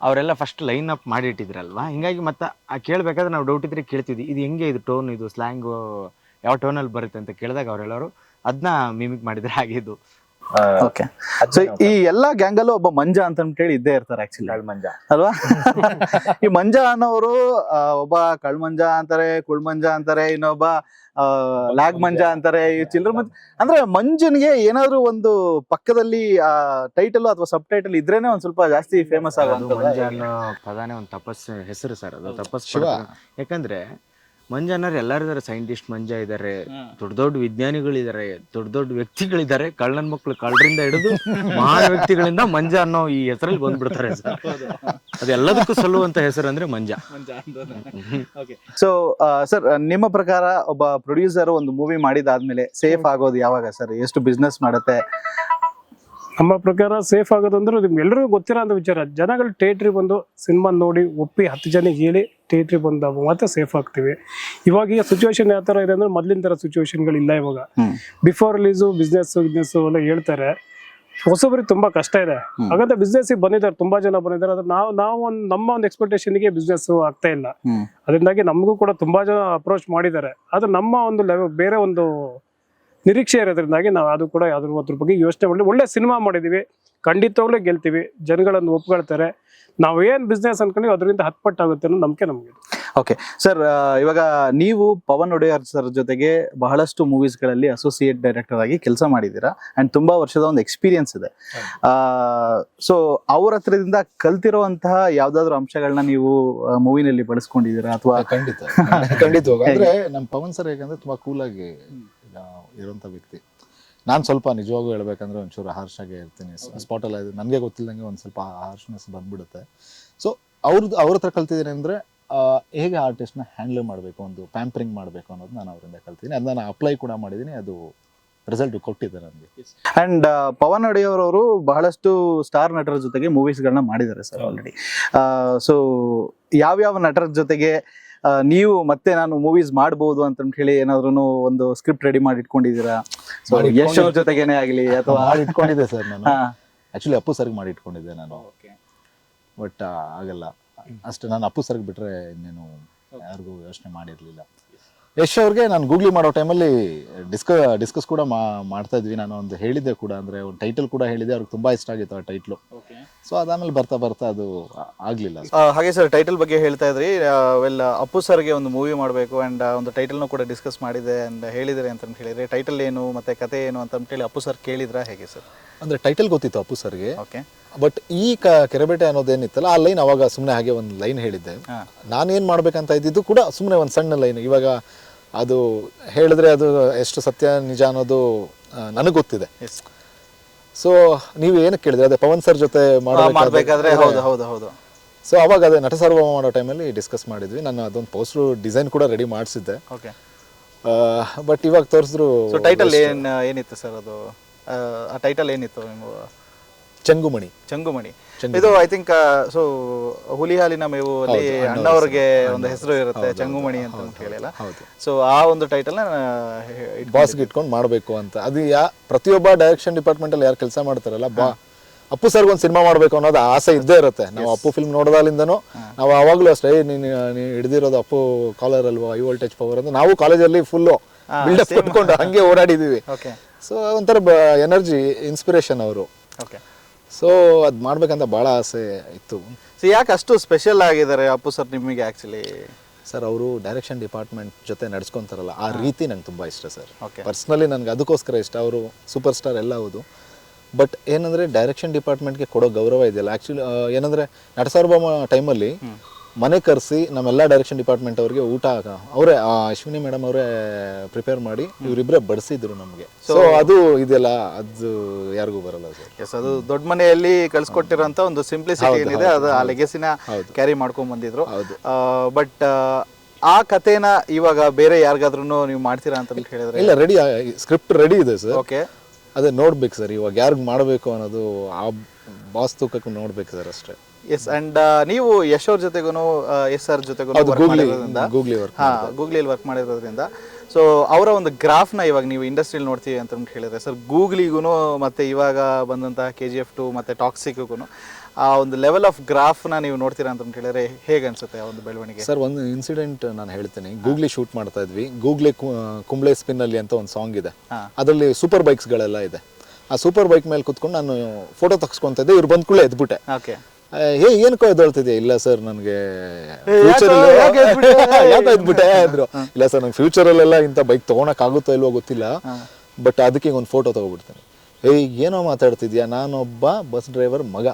ಅವರೆಲ್ಲ ಫಸ್ಟ್ ಲೈನ್ ಅಪ್ ಮಾಡಿ ಇಟ್ಟಿದ್ರಲ್ವಾ. ಹಿಂಗಾಗಿ ಮತ್ತೆ ಕೇಳ್ಬೇಕಾದ್ರೆ ನಾವು ಡೌಟ್ ಇದ್ರೆ ಕೇಳ್ತಿದ್ವಿ, ಇದು ಹೆಂಗೆ, ಇದು ಟೋನ್, ಇದು ಸ್ಲ್ಯಾಂಗ್ ಯಾವ ಟೋನ್ ಅಲ್ಲಿ ಬರುತ್ತೆ ಅಂತ ಕೇಳಿದಾಗ ಅವರೆಲ್ಲರೂ ಅದನ್ನ ಮಿಮಿಕ್ ಮಾಡಿದ್ರೆ ಆಗಿದ್ದು. ಓಕೆ, ಸೊ ಈ ಎಲ್ಲಾ ಗ್ಯಾಂಗ್ ಅಲ್ಲೂ ಒಬ್ಬ ಮಂಜ ಅಂತ ಹೇಳಿ ಇದ್ದೇ ಇರ್ತಾರೆ ಆಕ್ಚುಲಿ, ಮಂಜ ಅಲ್ವಾ? ಈ ಮಂಜ ಅನ್ನೋರು ಒಬ್ಬ ಕಳ್ಮಂಜ ಅಂತಾರೆ, ಕುಳ್ಮಂಜ ಅಂತಾರೆ, ಇನ್ನೊಬ್ಬ ಲಾಗ್ ಮಂಜ ಅಂತಾರೆ, ಈ ಚಿಲ್ಲರ್ ಮಂಜ. ಅಂದ್ರೆ ಮಂಜನ್ಗೆ ಏನಾದ್ರು ಒಂದು ಪಕ್ಕದಲ್ಲಿ ಟೈಟಲ್ ಅಥವಾ ಸಬ್ ಟೈಟಲ್ ಇದ್ರೇನೆ ಒಂದ್ ಸ್ವಲ್ಪ ಜಾಸ್ತಿ ಫೇಮಸ್ ಆಗೋದು. ಮಂಜ ಅನ್ನೋ ಪದಾನೇ ಒಂದು ತಪಸ್ಸು ಹೆಸರು ಸರ್, ಅದು ತಪಸ್ಸು. ಯಾಕಂದ್ರೆ ಮಂಜ ಅನ್ನೋರು ಎಲ್ಲಾರು ಇದಾರೆ. ಸೈಂಟಿಸ್ಟ್ ಮಂಜ ಇದಾರೆ, ದೊಡ್ಡ ದೊಡ್ಡ ವಿಜ್ಞಾನಿಗಳಿದ್ದಾರೆ, ದೊಡ್ಡ ದೊಡ್ಡ ವ್ಯಕ್ತಿಗಳಿದ್ದಾರೆ. ಕಳ್ಳನ ಮಕ್ಳು ಕಳ್ಳರಿಂದ ಹಿಡಿದು ಮಹಾನ್ ವ್ಯಕ್ತಿಗಳಿಂದ ಮಂಜ ಅನ್ನೋ ಈ ಹೆಸರಲ್ಲಿ ಬಂದ್ಬಿಡ್ತಾರೆ ಸರ್. ಅದೆಲ್ಲದಕ್ಕೂ ಸಲ್ಲುವಂತ ಹೆಸರು ಅಂದ್ರೆ ಮಂಜ. ಸೊ ಸರ್, ನಿಮ್ಮ ಪ್ರಕಾರ ಒಬ್ಬ ಪ್ರೊಡ್ಯೂಸರ್ ಒಂದು ಮೂವಿ ಮಾಡಿದಾದ್ಮೇಲೆ ಸೇಫ್ ಆಗೋದು ಯಾವಾಗ ಸರ್? ಎಷ್ಟು ಬಿಸ್ನೆಸ್ ಮಾಡುತ್ತೆ? ನಮ್ಮ ಪ್ರಕಾರ ಸೇಫ್ ಆಗೋದಂದ್ರೆ ನಿಮ್ಗೆ ಎಲ್ರಿಗೂ ಗೊತ್ತಿರೋ ಅಂತ ವಿಚಾರ. ಜನಗಳು ಥಿಯೇಟ್ರಿಗೆ ಬಂದು ಸಿನಿಮಾ ನೋಡಿ ಒಪ್ಪಿ 10 ಜನಕ್ಕೆ ಹೇಳಿ ಥಿಯೇಟ್ರಿಗೆ ಬಂದಾಗ ಮಾತ್ರ ಸೇಫ್ ಆಗ್ತೀವಿ. ಇವಾಗ ಈಗ ಸಿಚುವೇಶನ್ ಯಾವ ತರ ಇದೆ ಅಂದ್ರೆ ಮೊದ್ಲಿನ ತರ ಸಿಚುವೇಶನ್ಗಳಿಲ್ಲ ಇವಾಗ. ಬಿಫೋರ್ ರಿಲೀಸು ಬಿಸ್ನೆಸ್ ಎಲ್ಲ ಹೇಳ್ತಾರೆ, ಹೊಸಬರಿಗೆ ತುಂಬಾ ಕಷ್ಟ ಇದೆ. ಹಾಗಂತ ಬಿಸ್ನೆಸ್ ಬಂದಿದ್ದಾರೆ, ತುಂಬಾ ಜನ ಬಂದಿದ್ದಾರೆ. ಅದ್ರ ನಾವು ನಮ್ಮ ಒಂದು ಎಕ್ಸ್ಪೆಕ್ಟೇಷನ್ಗೆ ಬಿಸ್ನೆಸ್ ಆಗ್ತಾ ಇಲ್ಲ. ಅದರಿಂದಾಗಿ ನಮಗೂ ಕೂಡ ತುಂಬಾ ಜನ ಅಪ್ರೋಚ್ ಮಾಡಿದ್ದಾರೆ. ಆದ್ರೆ ನಮ್ಮ ಒಂದು ಲೆವೆಲ್ ಬೇರೆ ಒಂದು ನಿರೀಕ್ಷೆ ಇರೋದ್ರಿಂದಾಗಿ ನಾವು ಅದು ಕೂಡ ಅದ್ರ ಬಗ್ಗೆ ಯೋಚನೆ ಮಾಡಿ ಒಳ್ಳೆ ಸಿನಿಮಾ ಮಾಡಿದೀವಿ, ಖಂಡಿತವಾಗ್ಲೂ ಗೆಲ್ತೀವಿ, ಜನಗಳನ್ನು ಒಪ್ಕೊಳ್ತಾರೆ. ನಾವು ಏನ್ ಬಿಸ್ನೆಸ್ ಅನ್ಕೊಂಡ್ವಿ ಅದರಿಂದ 10 ಪಟ್ಟು ಆಗುತ್ತೆ ಅನ್ನೋ ನಂಬಿಕೆ ನಮಗೆ. ಓಕೆ ಸರ್, ಇವಾಗ ನೀವು ಪವನ್ ಒಡೆಯರ್ ಸರ್ ಜೊತೆಗೆ ಬಹಳಷ್ಟು ಮೂವೀಸ್ಗಳಲ್ಲಿ ಅಸೋಸಿಯೇಟ್ ಡೈರೆಕ್ಟರ್ ಆಗಿ ಕೆಲಸ ಮಾಡಿದ್ದೀರಾ ಅಂಡ್ ತುಂಬಾ ವರ್ಷದ ಒಂದು ಎಕ್ಸ್ಪೀರಿಯನ್ಸ್ ಇದೆ. ಸೊ ಅವ್ರ ಹತ್ರದಿಂದ ಕಲ್ತಿರುವಂತಹ ಯಾವ್ದಾದ್ರು ಅಂಶಗಳನ್ನ ನೀವು ಮೂವಿನಲ್ಲಿ ಬಳಸ್ಕೊಂಡಿದ್ದೀರಾ ಅಥವಾ? ಖಂಡಿತವಾಗಿ. ಅಂದ್ರೆ ನಮ್ ಪವನ್ ಸರ್ ಹೇಗಂದ್ರೆ ತುಂಬಾ ಕೂಲ್ ಆಗಿ ಇರುವಂತ ವ್ಯಕ್ತಿ. ನಾನು ಸ್ವಲ್ಪ ನಿಜವಾಗೂ ಹೇಳ್ಬೇಕಂದ್ರೆ ಒಂಚೂರು ಹಾರ್ಷಾಗೆ ಇರ್ತೀನಿ. ಸ್ಪಾಟಲ್ಲಿ ನನಗೆ ಗೊತ್ತಿಲ್ಲದಂಗೆ ಒಂದು ಸ್ವಲ್ಪ ಹಾರ್ಶ್ನೆಸ್ ಬಂದ್ಬಿಡುತ್ತೆ. ಸೊ ಅವ್ರ ಹತ್ರ ಕಲ್ತಿದ್ದೀನಿ ಅಂದರೆ ಹೇಗೆ ಆರ್ಟಿಸ್ಟ್ನ ಹ್ಯಾಂಡಲ್ ಮಾಡಬೇಕು, ಒಂದು ಪ್ಯಾಂಪರಿಂಗ್ ಮಾಡಬೇಕು ಅನ್ನೋದು ನಾನು ಅವರಿಂದ ಕಲ್ತಿದ್ದೀನಿ. ಅದು ನಾನು ಅಪ್ಲೈ ಕೂಡ ಮಾಡಿದ್ದೀನಿ, ಅದು ರಿಸಲ್ಟ್ ಕೊಟ್ಟಿದೆ ನನಗೆ. ಅಂಡ್ ಪವನ್ ಅಡಿಯವರವರು ಬಹಳಷ್ಟು ಸ್ಟಾರ್ ನಟರ ಜೊತೆಗೆ ಮೂವೀಸ್ಗಳನ್ನ ಮಾಡಿದ್ದಾರೆ ಸರ್ ಆಲ್ರೆಡಿ. ಸೊ ಯಾವ್ಯಾವ ನಟರ ಜೊತೆಗೆ ನೀವು ಮತ್ತೆ ನಾನು ಮೂವೀಸ್ ಮಾಡ್ಬೋದು ಅಂತ ಹೇಳಿ ಏನಾದ್ರು ಒಂದು ಸ್ಕ್ರಿಪ್ಟ್ ರೆಡಿ ಮಾಡಿ ಇಟ್ಕೊಂಡಿದ್ದೀರಾ? ಯಶ್ ಅವ್ರ ಜೊತೆಗೇನೆ ಆಗಲಿ ಅಥವಾ ಇಟ್ಕೊಂಡಿದ್ದೆ ಸರ್ ನಾನು. ಆ್ಯಕ್ಚುಲಿ ಅಪ್ಪು ಸರ್ಗೆ ಮಾಡಿ ಇಟ್ಕೊಂಡಿದ್ದೆ ನಾನು, ಬಟ್ ಆಗಲ್ಲ ಅಷ್ಟೇ. ನಾನು ಅಪ್ಪು ಸರ್ಗೆ ಬಿಟ್ಟರೆ ಇನ್ನೇನು ಯಾರಿಗೂ ಯೋಚನೆ ಮಾಡಿರಲಿಲ್ಲ. ಯಶ್ ಅವ್ರಿಗೆ ನಾನು ಗೂಗ್ಲಿ ಮಾಡೋ ಟೈಮಲ್ಲಿ ಡಿಸ್ಕಸ್ ಕೂಡ ಮಾಡ್ತಾ ಇದ್ವಿ. ನಾನು ಒಂದು ಹೇಳಿದ್ದೆ ಕೂಡ, ಅಂದರೆ ಒಂದು ಟೈಟಲ್ ಕೂಡ ಹೇಳಿದೆ, ಅವ್ರಿಗೆ ತುಂಬ ಇಷ್ಟ ಆಗಿತ್ತು ಆ ಟೈಟ್ಲು. ಸೊ ಅದಾದ್ಮೇಲೆ ಬರ್ತಾ ಅದು ಆಗಲಿಲ್ಲ. ಹಾಗೆ ಸರ್, ಟೈಟಲ್ ಬಗ್ಗೆ ಹೇಳ್ತಾ ಇದ್ರಿ. ವೆಲ್, ಅಪ್ಪು ಸರ್ಗೆ ಒಂದು ಮೂವಿ ಮಾಡಬೇಕು ಆ್ಯಂಡ್ ಒಂದು ಟೈಟಲ್ನು ಕೂಡ ಡಿಸ್ಕಸ್ ಮಾಡಿದೆ ಆ್ಯಂಡ್ ಹೇಳಿದರೆ ಅಂತ ಹೇಳಿದ್ರೆ, ಟೈಟಲ್ ಏನು ಮತ್ತು ಕತೆ ಏನು ಅಂತ ಹೇಳಿ ಅಪ್ಪು ಸರ್ ಕೇಳಿದ್ರಾ ಹೇಗೆ ಸರ್? ಅಂದರೆ ಟೈಟಲ್ ಗೊತ್ತಿತ್ತು ಅಪ್ಪು ಸರ್ಗೆ, ಓಕೆ. ಬಟ್ ಈ ಕೆರೆಬೇಟೆ ಅನ್ನೋದೇನಿತ್ತಲ್ಲ ಆ ಲೈನ್ ಅವಾಗ ಸುಮ್ಮನೆ ಹಾಗೆ ಒಂದು ಲೈನ್ ಹೇಳಿದ್ದೆ. ನಾನೇನು ಮಾಡ್ಬೇಕಂತ ಇದ್ದಿದ್ದು ಕೂಡ ಸುಮ್ಮನೆ ಒಂದು ಸಣ್ಣ ಲೈನ್. ಇವಾಗ ಅದು ಹೇಳಿದ್ರೆ ಅದು ಎಷ್ಟು ಸತ್ಯ ನಿಜ ಅನ್ನೋದು ನನಗೆ ಗೊತ್ತಿದೆ. ಸೊ ನೀವು ಏನಕ್ಕೆ ಕೇಳಿದ್ರೆ, ಅದೇ ಪವನ್ ಸರ್ ಜೊತೆ ಮಾಡಬೇಕಾದ್ರೆ ಹೌದು. ಸೊ ಅವಾಗ ಅದೇ ನಟ ಸಾರ್ವಭೌಮ ಮಾಡೋ ಟೈಮಲ್ಲಿ ಡಿಸ್ಕಸ್ ಮಾಡಿದ್ವಿ. ನಾನು ಅದೊಂದು ಪೋಸ್ಟರ್ ಡಿಸೈನ್ ಕೂಡ ರೆಡಿ ಮಾಡಿಸಿದ್ದೆ. ಓಕೆ. ಬಟ್ ಇವಾಗ ತೋರಿಸಿದ್ರು. ಟೈಟಲ್ ಏನಿತ್ತು ಸರ್ ಅದು? ಆ ಟೈಟಲ್ ಏನಿತ್ತು ನಿಮ್ಮ? ಚಂಗುಮಣಿ. ಇದು ಐ ಥಿಂಕ್ ಸೊ ಹುಲಿ ಹಾಲಿನ ಮೇವು ಅಲ್ಲಿ ಅಣ್ಣವ್ರಿಗೆ ಒಂದು ಹೆಸರು ಇರುತ್ತೆ, ಚಂಗುಮಣಿ ಅಂತ ಹೇಳಿಲ್ಲ. ಸೊ ಆ ಒಂದು ಟೈಟಲ್ ಬಾಸ್ಗೆ ಇಟ್ಕೊಂಡು ಮಾಡಬೇಕು ಅಂತ. ಅದು ಪ್ರತಿಯೊಬ್ಬ ಡೈರೆಕ್ಷನ್ ಡಿಪಾರ್ಟ್ಮೆಂಟ್ ಅಲ್ಲಿ ಯಾರು ಕೆಲಸ ಮಾಡ್ತಾರಲ್ಲ, ಅಪ್ಪು ಸರ್ಗೆ ಒಂದು ಸಿನಿಮಾ ಮಾಡಬೇಕು ಅನ್ನೋದು ಆಸೆ ಇದ್ದೇ ಇರುತ್ತೆ. ನಾವು ಅಪ್ಪು ಫಿಲ್ಮ್ ನೋಡೋದಾಲಿಂದನೂ ನಾವು ಅವಾಗಲೂ ಅಷ್ಟೇ, ನೀನು ಹಿಡಿದಿರೋದು ಅಪ್ಪು ಕಾಲರ್ ಅಲ್ವಾ, ಹೈ ವೋಲ್ಟೇಜ್ ಪವರ್ ಅಂತ ನಾವು ಕಾಲೇಜಲ್ಲಿ ಫುಲ್ಲು ಬಿಲ್ಡಪ್ ಕೊಟ್ಕೊಂಡು ಹಂಗೆ ಓಡಾಡಿದ್ದೀವಿ. ಸೊ ಒಂಥರ ಎನರ್ಜಿ, ಇನ್ಸ್ಪಿರೇಷನ್ ಅವರು. ಸೊ ಅದು ಮಾಡ್ಬೇಕಂತ ಭಾಳ ಆಸೆ ಇತ್ತು. ಸೊ ಯಾಕೆ ಅಷ್ಟು ಸ್ಪೆಷಲ್ ಆಗಿದ್ದಾರೆ ಅಪ್ಪು ಸರ್ ನಿಮಗೆ? ಆ್ಯಕ್ಚುಲಿ ಸರ್, ಅವರು ಡೈರೆಕ್ಷನ್ ಡಿಪಾರ್ಟ್ಮೆಂಟ್ ಜೊತೆ ನಡ್ಸ್ಕೊತಾರಲ್ಲ, ಆ ರೀತಿ ನಂಗೆ ತುಂಬ ಇಷ್ಟ ಸರ್. ಪರ್ಸ್ನಲಿ ನನಗೆ ಅದಕ್ಕೋಸ್ಕರ ಇಷ್ಟ. ಅವರು ಸೂಪರ್ ಸ್ಟಾರ್ ಎಲ್ಲ ಹೌದು, ಬಟ್ ಏನಂದರೆ ಡೈರೆಕ್ಷನ್ ಡಿಪಾರ್ಟ್ಮೆಂಟ್ಗೆ ಕೊಡೋ ಗೌರವ ಇದೆಯಲ್ಲ. ಆ್ಯಕ್ಚುಲಿ ಏನಂದರೆ ನಟ ಸಾರ್ವಭೌಮ ಟೈಮಲ್ಲಿ ಮನೆ ಕರೆಸಿ ನಮ್ಮೆಲ್ಲ ಡೈರೆಕ್ಷನ್ ಡಿಪಾರ್ಟ್ಮೆಂಟ್ ಅವ್ರಿಗೆ ಊಟ ಅವರೇ, ಅಶ್ವಿನಿ ಮೇಡಮ್ ಅವರೇ ಪ್ರಿಪೇರ್ ಮಾಡಿ ಇವರಿಬ್ಬರೇ ಬಡಿಸಿದ್ರು ನಮಗೆ. ಸೊ ಅದು ಇದೆಲ್ಲ ಅದು ಯಾರಿಗೂ ಬರಲ್ಲ ಸರ್. ಎಸ್, ಅದು ದೊಡ್ಡ ಮನೆಯಲ್ಲಿ ಕಳ್ಸಿಕೊಟ್ಟಿರೋಂಥ ಒಂದು ಸಿಂಪ್ಲಿಸಿಟಿ ಏನಿದೆ, ಅದು ಆ ಲೆಗೆಸಿನ ಕ್ಯಾರಿ ಮಾಡ್ಕೊಂಡ್ ಬಂದಿದ್ರು. ಬಟ್ ಆ ಕಥೆನ ಇವಾಗ ಬೇರೆ ಯಾರಿಗಾದ್ರೂ ನೀವು ಮಾಡ್ತೀರಾ ಅಂತ ಹೇಳಿದ್ರೆ? ಇಲ್ಲ, ರೆಡಿ, ಸ್ಕ್ರಿಪ್ಟ್ ರೆಡಿ ಇದೆ ಸರ್. ಓಕೆ. ಅದೇ ನೋಡ್ಬೇಕು ಸರ್, ಇವಾಗ ಯಾರಿಗೆ ಮಾಡಬೇಕು ಅನ್ನೋದು ಆ ಬಾಸ್ ತೂಕಕ್ಕೆ ನೋಡ್ಬೇಕು ಸರ್ ಅಷ್ಟೇ. ಎಸ್, ಅಂಡ್ ನೀವು ಯಶ್ ಅವ್ರ ಜೊತೆಗೂ ಎಸ್ ಆರ್ ಜೊತೆಗೂ ಗೂಗ್ಲಿಯಲ್ಲಿ ವರ್ಕ್ ಮಾಡಿರೋದ್ರಿಂದ ಸೊ ಅವರ ಒಂದು ಗ್ರಾಫ್ನ ಇವಾಗ ನೀವು ಇಂಡಸ್ಟ್ರಿಯಲ್ಲಿ ನೋಡ್ತೀವಿ ಅಂತ ಹೇಳಿದ್ರೆ ಸರ್, ಗೂಗ್ಲಿಗೂ ಮತ್ತು ಇವಾಗ ಬಂದಂತಹ KGF2 ಮತ್ತು ಟಾಕ್ಸಿಕ್ಗೂ ಆ ಒಂದು ಲೆವೆಲ್ ಆಫ್ ಗ್ರಾಫ್ನ ನೀವು ನೋಡ್ತೀರಾ ಅಂತ ಹೇಳಿದ್ರೆ ಹೇಗೆ ಅನ್ಸುತ್ತೆ ಆ ಒಂದು ಬೆಳವಣಿಗೆ? ಸರ್, ಒಂದು ಇನ್ಸಿಡೆಂಟ್ ನಾನು ಹೇಳ್ತೀನಿ. ಗೂಗ್ಲಿ ಶೂಟ್ ಮಾಡ್ತಾ ಇದ್ವಿ. ಗೂಗ್ಲಿ ಕುಂಬ್ಳೆ ಸ್ಪಿನ್ ಅಲ್ಲಿ ಅಂತ ಒಂದು ಸಾಂಗ್ ಇದೆ, ಅದರಲ್ಲಿ ಸೂಪರ್ ಬೈಕ್ಸ್ಗಳೆಲ್ಲ ಇದೆ. ಆ ಸೂಪರ್ ಬೈಕ್ ಮೇಲೆ ಕುತ್ಕೊಂಡು ನಾನು ಫೋಟೋ ತಗ್ಸ್ಕೊಂತ ಇದ್ದೆ. ಇವ್ರು ಬಂದ್ ಕೂಡಲೇ ಎದ್ಬಿಟ್ಟೆ. ಏನಕ್ಕೋ ಎದ್ದೊಳ್ತಿದ್ಯಾ? ಇಲ್ಲ ಸರ್, ನನಗೆ ಯಾಕೆ ಎದ್ಬಿಟ್ಟೆ ಅಂದ್ರು. ಇಲ್ಲ ಸರ್, ನಂಗೆ ಫ್ಯೂಚರಲ್ಲೆಲ್ಲ ಇಂಥ ಬೈಕ್ ತೊಗೊಳಕ್ ಆಗುತ್ತೋ ಇಲ್ವೋ ಗೊತ್ತಿಲ್ಲ, ಬಟ್ ಅದಕ್ಕೆ ಒಂದು ಫೋಟೋ ತಗೊಬಿಡ್ತೇನೆ. ಏನೋ ಮಾತಾಡ್ತಿದ್ಯಾ, ನಾನೊಬ್ಬ ಬಸ್ ಡ್ರೈವರ್ ಮಗ,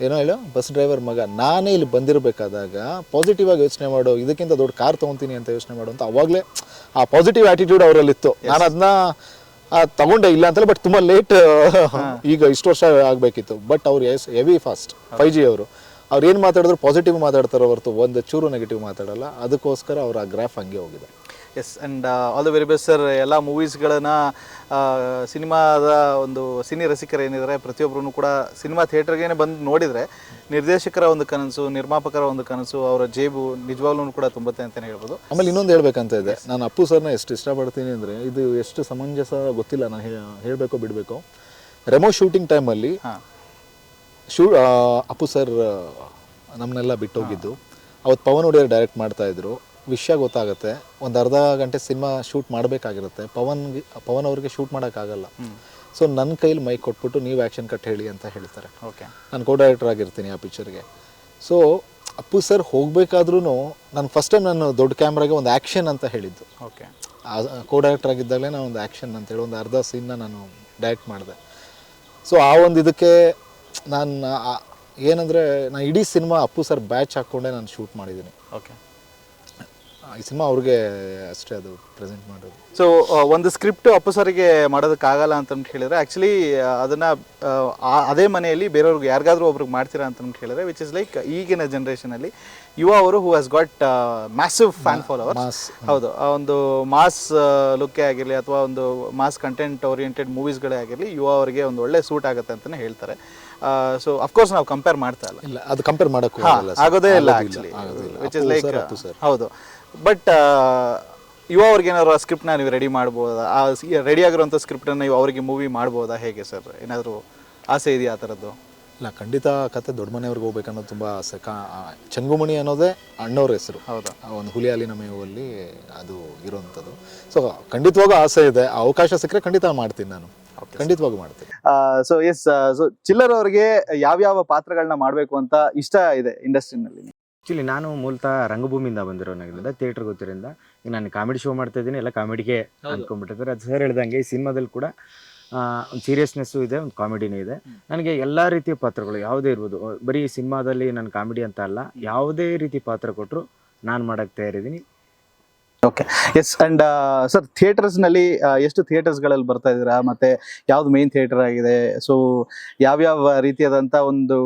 ಏನೋ ಹೇಳೋ ಬಸ್ ಡ್ರೈವರ್ ಮಗ, ನಾನೇ ಇಲ್ಲಿ ಬಂದಿರಬೇಕಾದಾಗ ಪಾಸಿಟಿವ್ ಆಗಿ ಯೋಚನೆ ಮಾಡು, ಇದಕ್ಕಿಂತ ದೊಡ್ಡ ಕಾರ್ ತೊಗೊತೀನಿ ಅಂತ ಯೋಚನೆ ಮಾಡು ಅಂತ ಅವಾಗಲೇ ಆ ಪಾಸಿಟಿವ್ ಆಟಿಟ್ಯೂಡ್ ಅವರಲ್ಲಿತ್ತು. ನಾನು ಅದನ್ನ ತಗೊಂಡೆ ಇಲ್ಲ ಅಂತಲ್ಲ, ಬಟ್ ತುಂಬ ಲೇಟ್, ಈಗ ಇಷ್ಟು ವರ್ಷ ಆಗಬೇಕಿತ್ತು. ಬಟ್ ಅವ್ರು ಹೆವಿ ಫಾಸ್ಟ್ 5G ಅವ್ರು ಏನು ಮಾತಾಡಿದ್ರು ಪಾಸಿಟಿವ್ ಮಾತಾಡ್ತಾರೆ ಹೊರತು ಒಂದು ಚೂರು ನೆಗೆಟಿವ್ ಮಾತಾಡಲ್ಲ. ಅದಕ್ಕೋಸ್ಕರ ಅವ್ರ ಆ ಗ್ರಾಫ್ ಹಂಗೆ ಹೋಗಿದೆ. Yes, and all the very best sir. ಎಲ್ಲ ಮೂವೀಸ್ಗಳನ್ನು ಸಿನಿಮಾದ ಒಂದು ಸಿನಿ ರಸಿಕರು ಏನಿದ್ದಾರೆ ಪ್ರತಿಯೊಬ್ಬರೂ ಕೂಡ ಸಿನಿಮಾ ಥಿಯೇಟರ್ಗೇನೆ ಬಂದು ನೋಡಿದರೆ ನಿರ್ದೇಶಕರ ಒಂದು ಕನಸು, ನಿರ್ಮಾಪಕರ ಒಂದು ಕನಸು, ಅವರ ಜೇಬು ನಿಜವಾಗ್ಲೂ ಕೂಡ ತುಂಬುತ್ತೆ ಅಂತಲೇ ಹೇಳ್ಬೋದು. ಆಮೇಲೆ ಇನ್ನೊಂದು ಹೇಳ್ಬೇಕಂತ ಇದೆ, ನಾನು ಅಪ್ಪು ಸರ್ನ ಎಷ್ಟು ಇಷ್ಟಪಡ್ತೀನಿ ಅಂದರೆ, ಇದು ಎಷ್ಟು ಸಮಂಜಸ ಗೊತ್ತಿಲ್ಲ, ನಾನು ಹೇಳಬೇಕೋ ಬಿಡಬೇಕು. ರೆಮೋ ಶೂಟಿಂಗ್ ಟೈಮಲ್ಲಿ ಅಪ್ಪು ಸರ್ ನಮ್ಮನ್ನೆಲ್ಲ ಬಿಟ್ಟೋಗಿದ್ದು, ಅವತ್ತು ಪವನ್ ಒಡೆಯರ್ ಡೈರೆಕ್ಟ್ ಮಾಡ್ತಾಯಿದ್ರು. ವಿಷಯ ಗೊತ್ತಾಗುತ್ತೆ, ಒಂದು ಅರ್ಧ ಗಂಟೆ ಸಿನಿಮಾ ಶೂಟ್ ಮಾಡಬೇಕಾಗಿರುತ್ತೆ. ಪವನ್ ಅವ್ರಿಗೆ ಶೂಟ್ ಮಾಡೋಕ್ಕಾಗಲ್ಲ. ಸೊ ನನ್ನ ಕೈಲಿ ಮೈಕ್ ಕೊಟ್ಬಿಟ್ಟು ನೀವು ಆ್ಯಕ್ಷನ್ ಕಟ್ ಹೇಳಿ ಅಂತ ಹೇಳ್ತಾರೆ. ಓಕೆ. ನಾನು ಕೋ ಡೈರೆಕ್ಟರ್ ಆಗಿರ್ತೀನಿ ಆ ಪಿಕ್ಚರ್ಗೆ. ಸೊ ಅಪ್ಪು ಸರ್ ಹೋಗಬೇಕಾದ್ರೂ ನಾನು ಫಸ್ಟ್ ಟೈಮ್ ನಾನು ದೊಡ್ಡ ಕ್ಯಾಮ್ರಾಗೆ ಒಂದು ಆ್ಯಕ್ಷನ್ ಅಂತ ಹೇಳಿದ್ದು. ಓಕೆ. ಕೋ ಡೈರೆಕ್ಟರ್ ಆಗಿದ್ದಾಗಲೇ ನಾನು ಒಂದು ಆ್ಯಕ್ಷನ್ ಅಂತೇಳಿ ಒಂದು ಅರ್ಧ ಸೀನ್ನ ನಾನು ಡೈರೆಕ್ಟ್ ಮಾಡಿದೆ. ಸೊ ಆ ಒಂದು ಇದಕ್ಕೆ ನಾನು ಏನಂದರೆ, ನಾನು ಇಡೀ ಸಿನಿಮಾ ಅಪ್ಪು ಸರ್ ಬ್ಯಾಚ್ ಹಾಕ್ಕೊಂಡೆ ನಾನು ಶೂಟ್ ಮಾಡಿದ್ದೀನಿ. ಓಕೆ. ಈ ಸಿನಿಮಾ ಅವ್ರಿಗೆ ಅಷ್ಟೇ ಅದು ಪ್ರೆಸೆಂಟ್ ಮಾಡೋದು. ಸೊ ಒಂದು ಸ್ಕ್ರಿಪ್ಟ್ ಅಪ್ಪು ಸರಿಗೆ ಮಾಡೋದಕ್ಕಾಗಲ್ಲ ಅಂತ ಹೇಳಿದ್ರೆ ಆ್ಯಕ್ಚುಲಿ ಅದನ್ನು ಅದೇ ಮನೆಯಲ್ಲಿ ಬೇರೆಯವ್ರಿಗೆ ಯಾರಿಗಾದ್ರೂ ಒಬ್ರಿಗೆ ಮಾಡ್ತೀರಾ ಅಂತ ಹೇಳಿದ್ರೆ ವಿಚ್ ಇಸ್ ಲೈಕ್ ಈಗಿನ ಜನ್ರೇಷನಲ್ಲಿ ಯುವ ಅವರು who has got massive fan follower. ಹೌದು, ಆ ಒಂದು ಮಾಸ್ ಲುಕ್ಕೇ ಆಗಿರಲಿ ಅಥವಾ ಒಂದು ಮಾಸ್ ಕಂಟೆಂಟ್ ಓರಿಯೆಂಟೆಡ್ ಮೂವೀಸ್ಗಳೇ ಆಗಿರಲಿ ಯುವ ಅವರಿಗೆ ಒಂದು ಒಳ್ಳೆ ಸೂಟ್ ಆಗುತ್ತೆ ಅಂತಲೇ ಹೇಳ್ತಾರೆ. ಸೊ ಅಫ್ಕೋರ್ಸ್ ನಾವು ಕಂಪೇರ್ ಮಾಡ್ತಾ ಇಲ್ಲ, ಅದು ಕಂಪೇರ್ ಮಾಡೋಕ್ಕೂ ಆಗೋದೇ ಇಲ್ಲ ಆ್ಯಕ್ಚುಲಿ, ವಿಚ್ ಇಸ್ ಲೈಕ್ ಹೌದು. ಬಟ್ ಯುವ ಅವ್ರಿಗೆ ಏನಾದ್ರು ಆ ಸ್ಕ್ರಿಪ್ಟ್ನ ನೀವು ರೆಡಿ ಮಾಡ್ಬೋದಾ? ಆ ರೆಡಿ ಆಗಿರೋಂಥ ಸ್ಕ್ರಿಪ್ಟನ್ನು ನೀವು ಅವರಿಗೆ ಮೂವಿ ಮಾಡ್ಬೋದಾ? ಹೇಗೆ ಸರ್, ಏನಾದರೂ ಆಸೆ ಇದೆಯಾ ಆ ಥರದ್ದು? ಇಲ್ಲ, ಖಂಡಿತ ಕತೆ ದೊಡ್ಡ ಮನೆಯವ್ರಿಗೆ ಹೋಗ್ಬೇಕನ್ನೋದು ತುಂಬ ಆಸೆ. ಚಂಗುಮಣಿ ಅನ್ನೋದೇ ಅಣ್ಣವ್ರ ಹೆಸರು. ಹೌದಾ? ಒಂದು ಹುಲಿ ಹಾಲಿನ ಮೇವಲ್ಲಿ ಅದು ಇರೋವಂಥದ್ದು. ಸೊ ಖಂಡಿತವಾಗೂ ಆಸೆ ಇದೆ, ಅವಕಾಶ ಸಿಕ್ಕರೆ ಖಂಡಿತ ಮಾಡ್ತೀನಿ, ನಾನು ಖಂಡಿತವಾಗೂ ಮಾಡ್ತೀನಿ. ಸೊ ಎಸ್, ಸೊ ಚಿಲ್ಲರ್ ಅವ್ರಿಗೆ ಯಾವ್ಯಾವ ಪಾತ್ರಗಳನ್ನ ಮಾಡಬೇಕು ಅಂತ ಇಷ್ಟ ಇದೆ ಇಂಡಸ್ಟ್ರಿನಲ್ಲಿ? ಆ್ಯಕ್ಚುಲಿ ನಾನು ಮೂಲತಃ ರಂಗಭೂಮಿಯಿಂದ ಬಂದಿರೋನಾಗಿದ್ದರಿಂದ ಥಿಯೇಟರ್ ಗೊತ್ತಿರೋದ್ರಿಂದ ಈಗ ನಾನು ಕಾಮಿಡಿ ಶೋ ಮಾಡ್ತಾ ಇದ್ದೀನಿ, ಎಲ್ಲ ಕಾಮಿಡಿಗೆ ಅಂದ್ಕೊಂಡ್ಬಿಟ್ಟಿದ್ದಾರೆ. ಅದು ಸರ್ ಹೇಳ್ದಂಗೆ ಈ ಸಿನಿಮಾದಲ್ಲಿ ಕೂಡ ಒಂದು ಸೀರಿಯಸ್ನೆಸ್ಸು ಇದೆ, ಒಂದು ಕಾಮಿಡಿನೂ ಇದೆ. ನನಗೆ ಎಲ್ಲ ರೀತಿಯ ಪಾತ್ರಗಳು ಯಾವುದೇ ಇರ್ಬೋದು, ಬರೀ ಸಿನಿಮಾದಲ್ಲಿ ನಾನು ಕಾಮಿಡಿ ಅಂತ ಅಲ್ಲ, ಯಾವುದೇ ರೀತಿ ಪಾತ್ರ ಕೊಟ್ಟರು ನಾನು ಮಾಡೋಕ್ಕೆ ತಯಾರಿದ್ದೀನಿ. Okay, yes. ಅಂಡ್ ಸರ್, ಥಿಯೇಟರ್ಸ್ನಲ್ಲಿ ಎಷ್ಟು ಥಿಯೇಟರ್ಸ್ಗಳಲ್ಲಿ ಬರ್ತಾ ಇದ್ದೀರಾ, ಮತ್ತೆ ಯಾವ್ದು ಮೇನ್ ಥಿಯೇಟರ್ ಆಗಿದೆ? ಸೊ ಯಾವ್ಯಾವ ರೀತಿಯಾದಂಥ ಒಂದು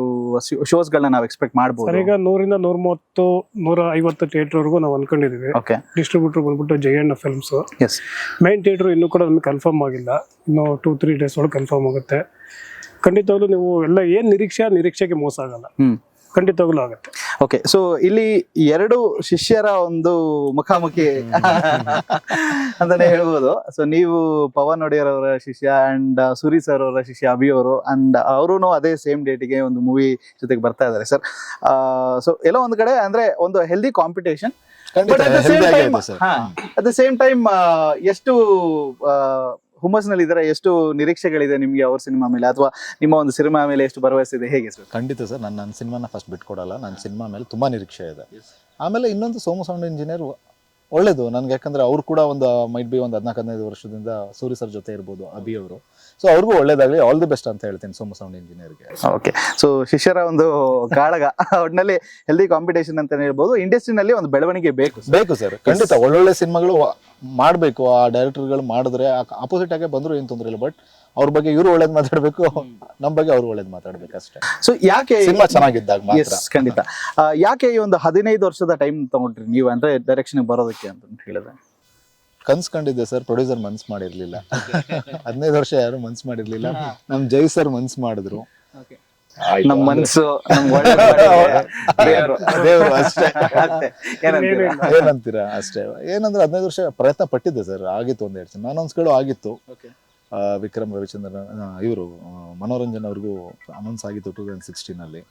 ಶೋಸ್ಗಳನ್ನ ನಾವು ಎಕ್ಸ್ಪೆಕ್ಟ್ ಮಾಡ್ಬೋದು? ಸರ್, ಈಗ 100ರಿಂದ 130, 150 ಥಿಯೇಟರ್ವರೆಗೂ ನಾವು ಅನ್ಕೊಂಡಿದೀವಿ. ಓಕೆ. ಡಿಸ್ಟ್ರಿಬ್ಯೂಟರ್ ಬಂದ್ಬಿಟ್ಟು Jayanna Films. Yes. Main theatre ಇನ್ನೂ ಕೂಡ ನಮಗೆ ಕನ್ಫರ್ಮ್ ಆಗಿಲ್ಲ, ಇನ್ನು 2-3 ಡೇಸ್ ಒಳಗೆ ಕನ್ಫರ್ಮ್ ಆಗುತ್ತೆ. ಖಂಡಿತವಾಗ್ಲೂ ನೀವು ಎಲ್ಲ ಏನು ನಿರೀಕ್ಷೆಗೆ ಮೋಸ ಆಗಲ್ಲ, ಖಂಡಿತವಾಗ್ಲೂ ಆಗುತ್ತೆ. ಓಕೆ, ಸೊ ಇಲ್ಲಿ 2 ಶಿಷ್ಯರ ಒಂದು ಮುಖಾಮುಖಿ ಅಂತಾನೆ ಹೇಳ್ಬೋದು. ಸೊ ನೀವು ಪವನ್ ಒಡೆಯರ್ ಅವರ ಶಿಷ್ಯ ಅಂಡ್ ಸೂರಿ ಸರ್ ಅವರ ಶಿಷ್ಯ ಅಭಿ ಅವರು, ಅಂಡ್ ಅವರು ಅದೇ ಸೇಮ್ ಡೇಟಿಗೆ ಒಂದು ಮೂವಿ ಜೊತೆಗೆ ಬರ್ತಾ ಇದ್ದಾರೆ ಸರ್. ಸೊ ಎಲ್ಲೋ ಒಂದು ಕಡೆ ಅಂದ್ರೆ ಒಂದು healthy competition, but at the same time ಎಷ್ಟು ಹುಮ್ಮಸ್ನಲ್ಲಿ ಇದ್ದಾರೆ, ಎಷ್ಟು ನಿರೀಕ್ಷೆಗಳಿದೆ ನಿಮಗೆ ಅವ್ರ ಸಿನಿಮಾ ಮೇಲೆ, ಅಥವಾ ನಿಮ್ಮ ಒಂದು ಸಿನಿಮಾ ಮೇಲೆ ಎಷ್ಟು ಭರವಸೆ ಇದೆ, ಹೇಗೆ ಸರ್? ಖಂಡಿತ ಸರ್, ನನ್ನ ಸಿನಿಮಾನ ಫಸ್ಟ್ ಬಿಟ್ಕೊಡಲ್ಲ. ನನ್ನ ಸಿನಿಮಾ ಮೇಲೆ ತುಂಬ ನಿರೀಕ್ಷೆ ಇದೆ. ಆಮೇಲೆ ಇನ್ನೊಂದು ಸೋಮು ಸೌಂಡ್ ಇಂಜಿನಿಯರ್ ಒಳ್ಳೇದು ನನಗೆ, ಯಾಕಂದರೆ ಅವ್ರು ಕೂಡ ಒಂದು ಮೈಟ್ ಬಿ ಒಂದು 14-15 ವರ್ಷದಿಂದ ಸೂರಿ ಸರ್ ಜೊತೆ ಇರ್ಬೋದು, ಅಭಿ ಅವರು. ಸೊ ಅವ್ರಿಗೂ ಒಳ್ಳೇದಾಗಲಿ, ಆಲ್ ದಿ ಬೆಸ್ಟ್ ಅಂತ ಹೇಳ್ತೀನಿ ಸೋಮು ಸೌಂಡ್ ಇಂಜಿನಿಯರ್ಗೆ. ಓಕೆ, ಸೊ ಶಿಷ್ಯರ ಒಂದು ಕಾಳಗ, ಒಟ್ಟಿನಲ್ಲಿ ಹೆಲ್ದಿ ಕಾಂಪಿಟೇಷನ್ ಅಂತ ಹೇಳ್ಬೋದು. ಇಂಡಸ್ಟ್ರಿನಲ್ಲಿ ಒಂದು ಬೆಳವಣಿಗೆ ಬೇಕು ಸರ್, ಖಂಡಿತ ಒಳ್ಳೊಳ್ಳೆ ಸಿನಿಮಾಗಳು ಮಾಡಬೇಕು. ಆ ಡೈರೆಕ್ಟರ್ಗಳು ಮಾಡಿದ್ರೆ ಅಪೋಸಿಟ್ ಆಗೇ ಬಂದ್ರು ಏನು ತೊಂದರೆ ಇಲ್ಲ, ಬಟ್ ಅವ್ರ ಬಗ್ಗೆ ಇವರು ಒಳ್ಳೇದು ಮಾತಾಡಬೇಕು, ನಮ್ಮ ಬಗ್ಗೆ ಅವ್ರು ಒಳ್ಳೇದು ಮಾತಾಡ್ಬೇಕು ಅಷ್ಟೇ. ಸೊ ಯಾಕೆ ಸಿನಿಮಾ ಚೆನ್ನಾಗಿದ್ದಾಗ ಮಾತ್ರ. ಖಂಡಿತ. ಯಾಕೆ ಈ ಒಂದು 15 ವರ್ಷದ ಟೈಮ್ ತಗೊಂಡ್ರಿ ನೀವು ಅಂದ್ರೆ ಡೈರೆಕ್ಷನ್ ಬರೋದಕ್ಕೆ ಅಂತ ಹೇಳಿದ್ರೆ? ಕನ್ಸ್ಕೊಂಡಿದ್ದೆ ಸರ್, ಪ್ರೊಡ್ಯೂಸರ್ ಮನ್ಸ್ ಮಾಡಿರ್ಲಿಲ್ಲ. 15 ವರ್ಷ ಯಾರು ಮನ್ಸ್ ಮಾಡಿರ್ಲಿಲ್ಲ. ನಮ್ ಜೈ ಸರ್ ಮನ್ಸ್ ಮಾಡಿದ್ರು, ನಮ್ ಮನ್ಸು ದೇವ್ರು ಅಷ್ಟೇ. ಏನಂತೀರಾ ಅಷ್ಟೇ. ಏನಂದ್ರೆ 15 ವರ್ಷ ಪ್ರಯತ್ನ ಪಟ್ಟಿದ್ದೆ ಸರ್, ಆಗಿತ್ತು ಒಂದೆರಡು ಸಿನಿಮಾ ಅನೌನ್ಸ್ಗಳು ಆಗಿತ್ತು. ವಿಕ್ರಮ್ ರವಿಚಂದ್ರನ್ ಇವರು ಮನೋರಂಜನ್ ಅವ್ರಿಗೂ ಅನೌನ್ಸ್ ಆಗಿತ್ತು 2016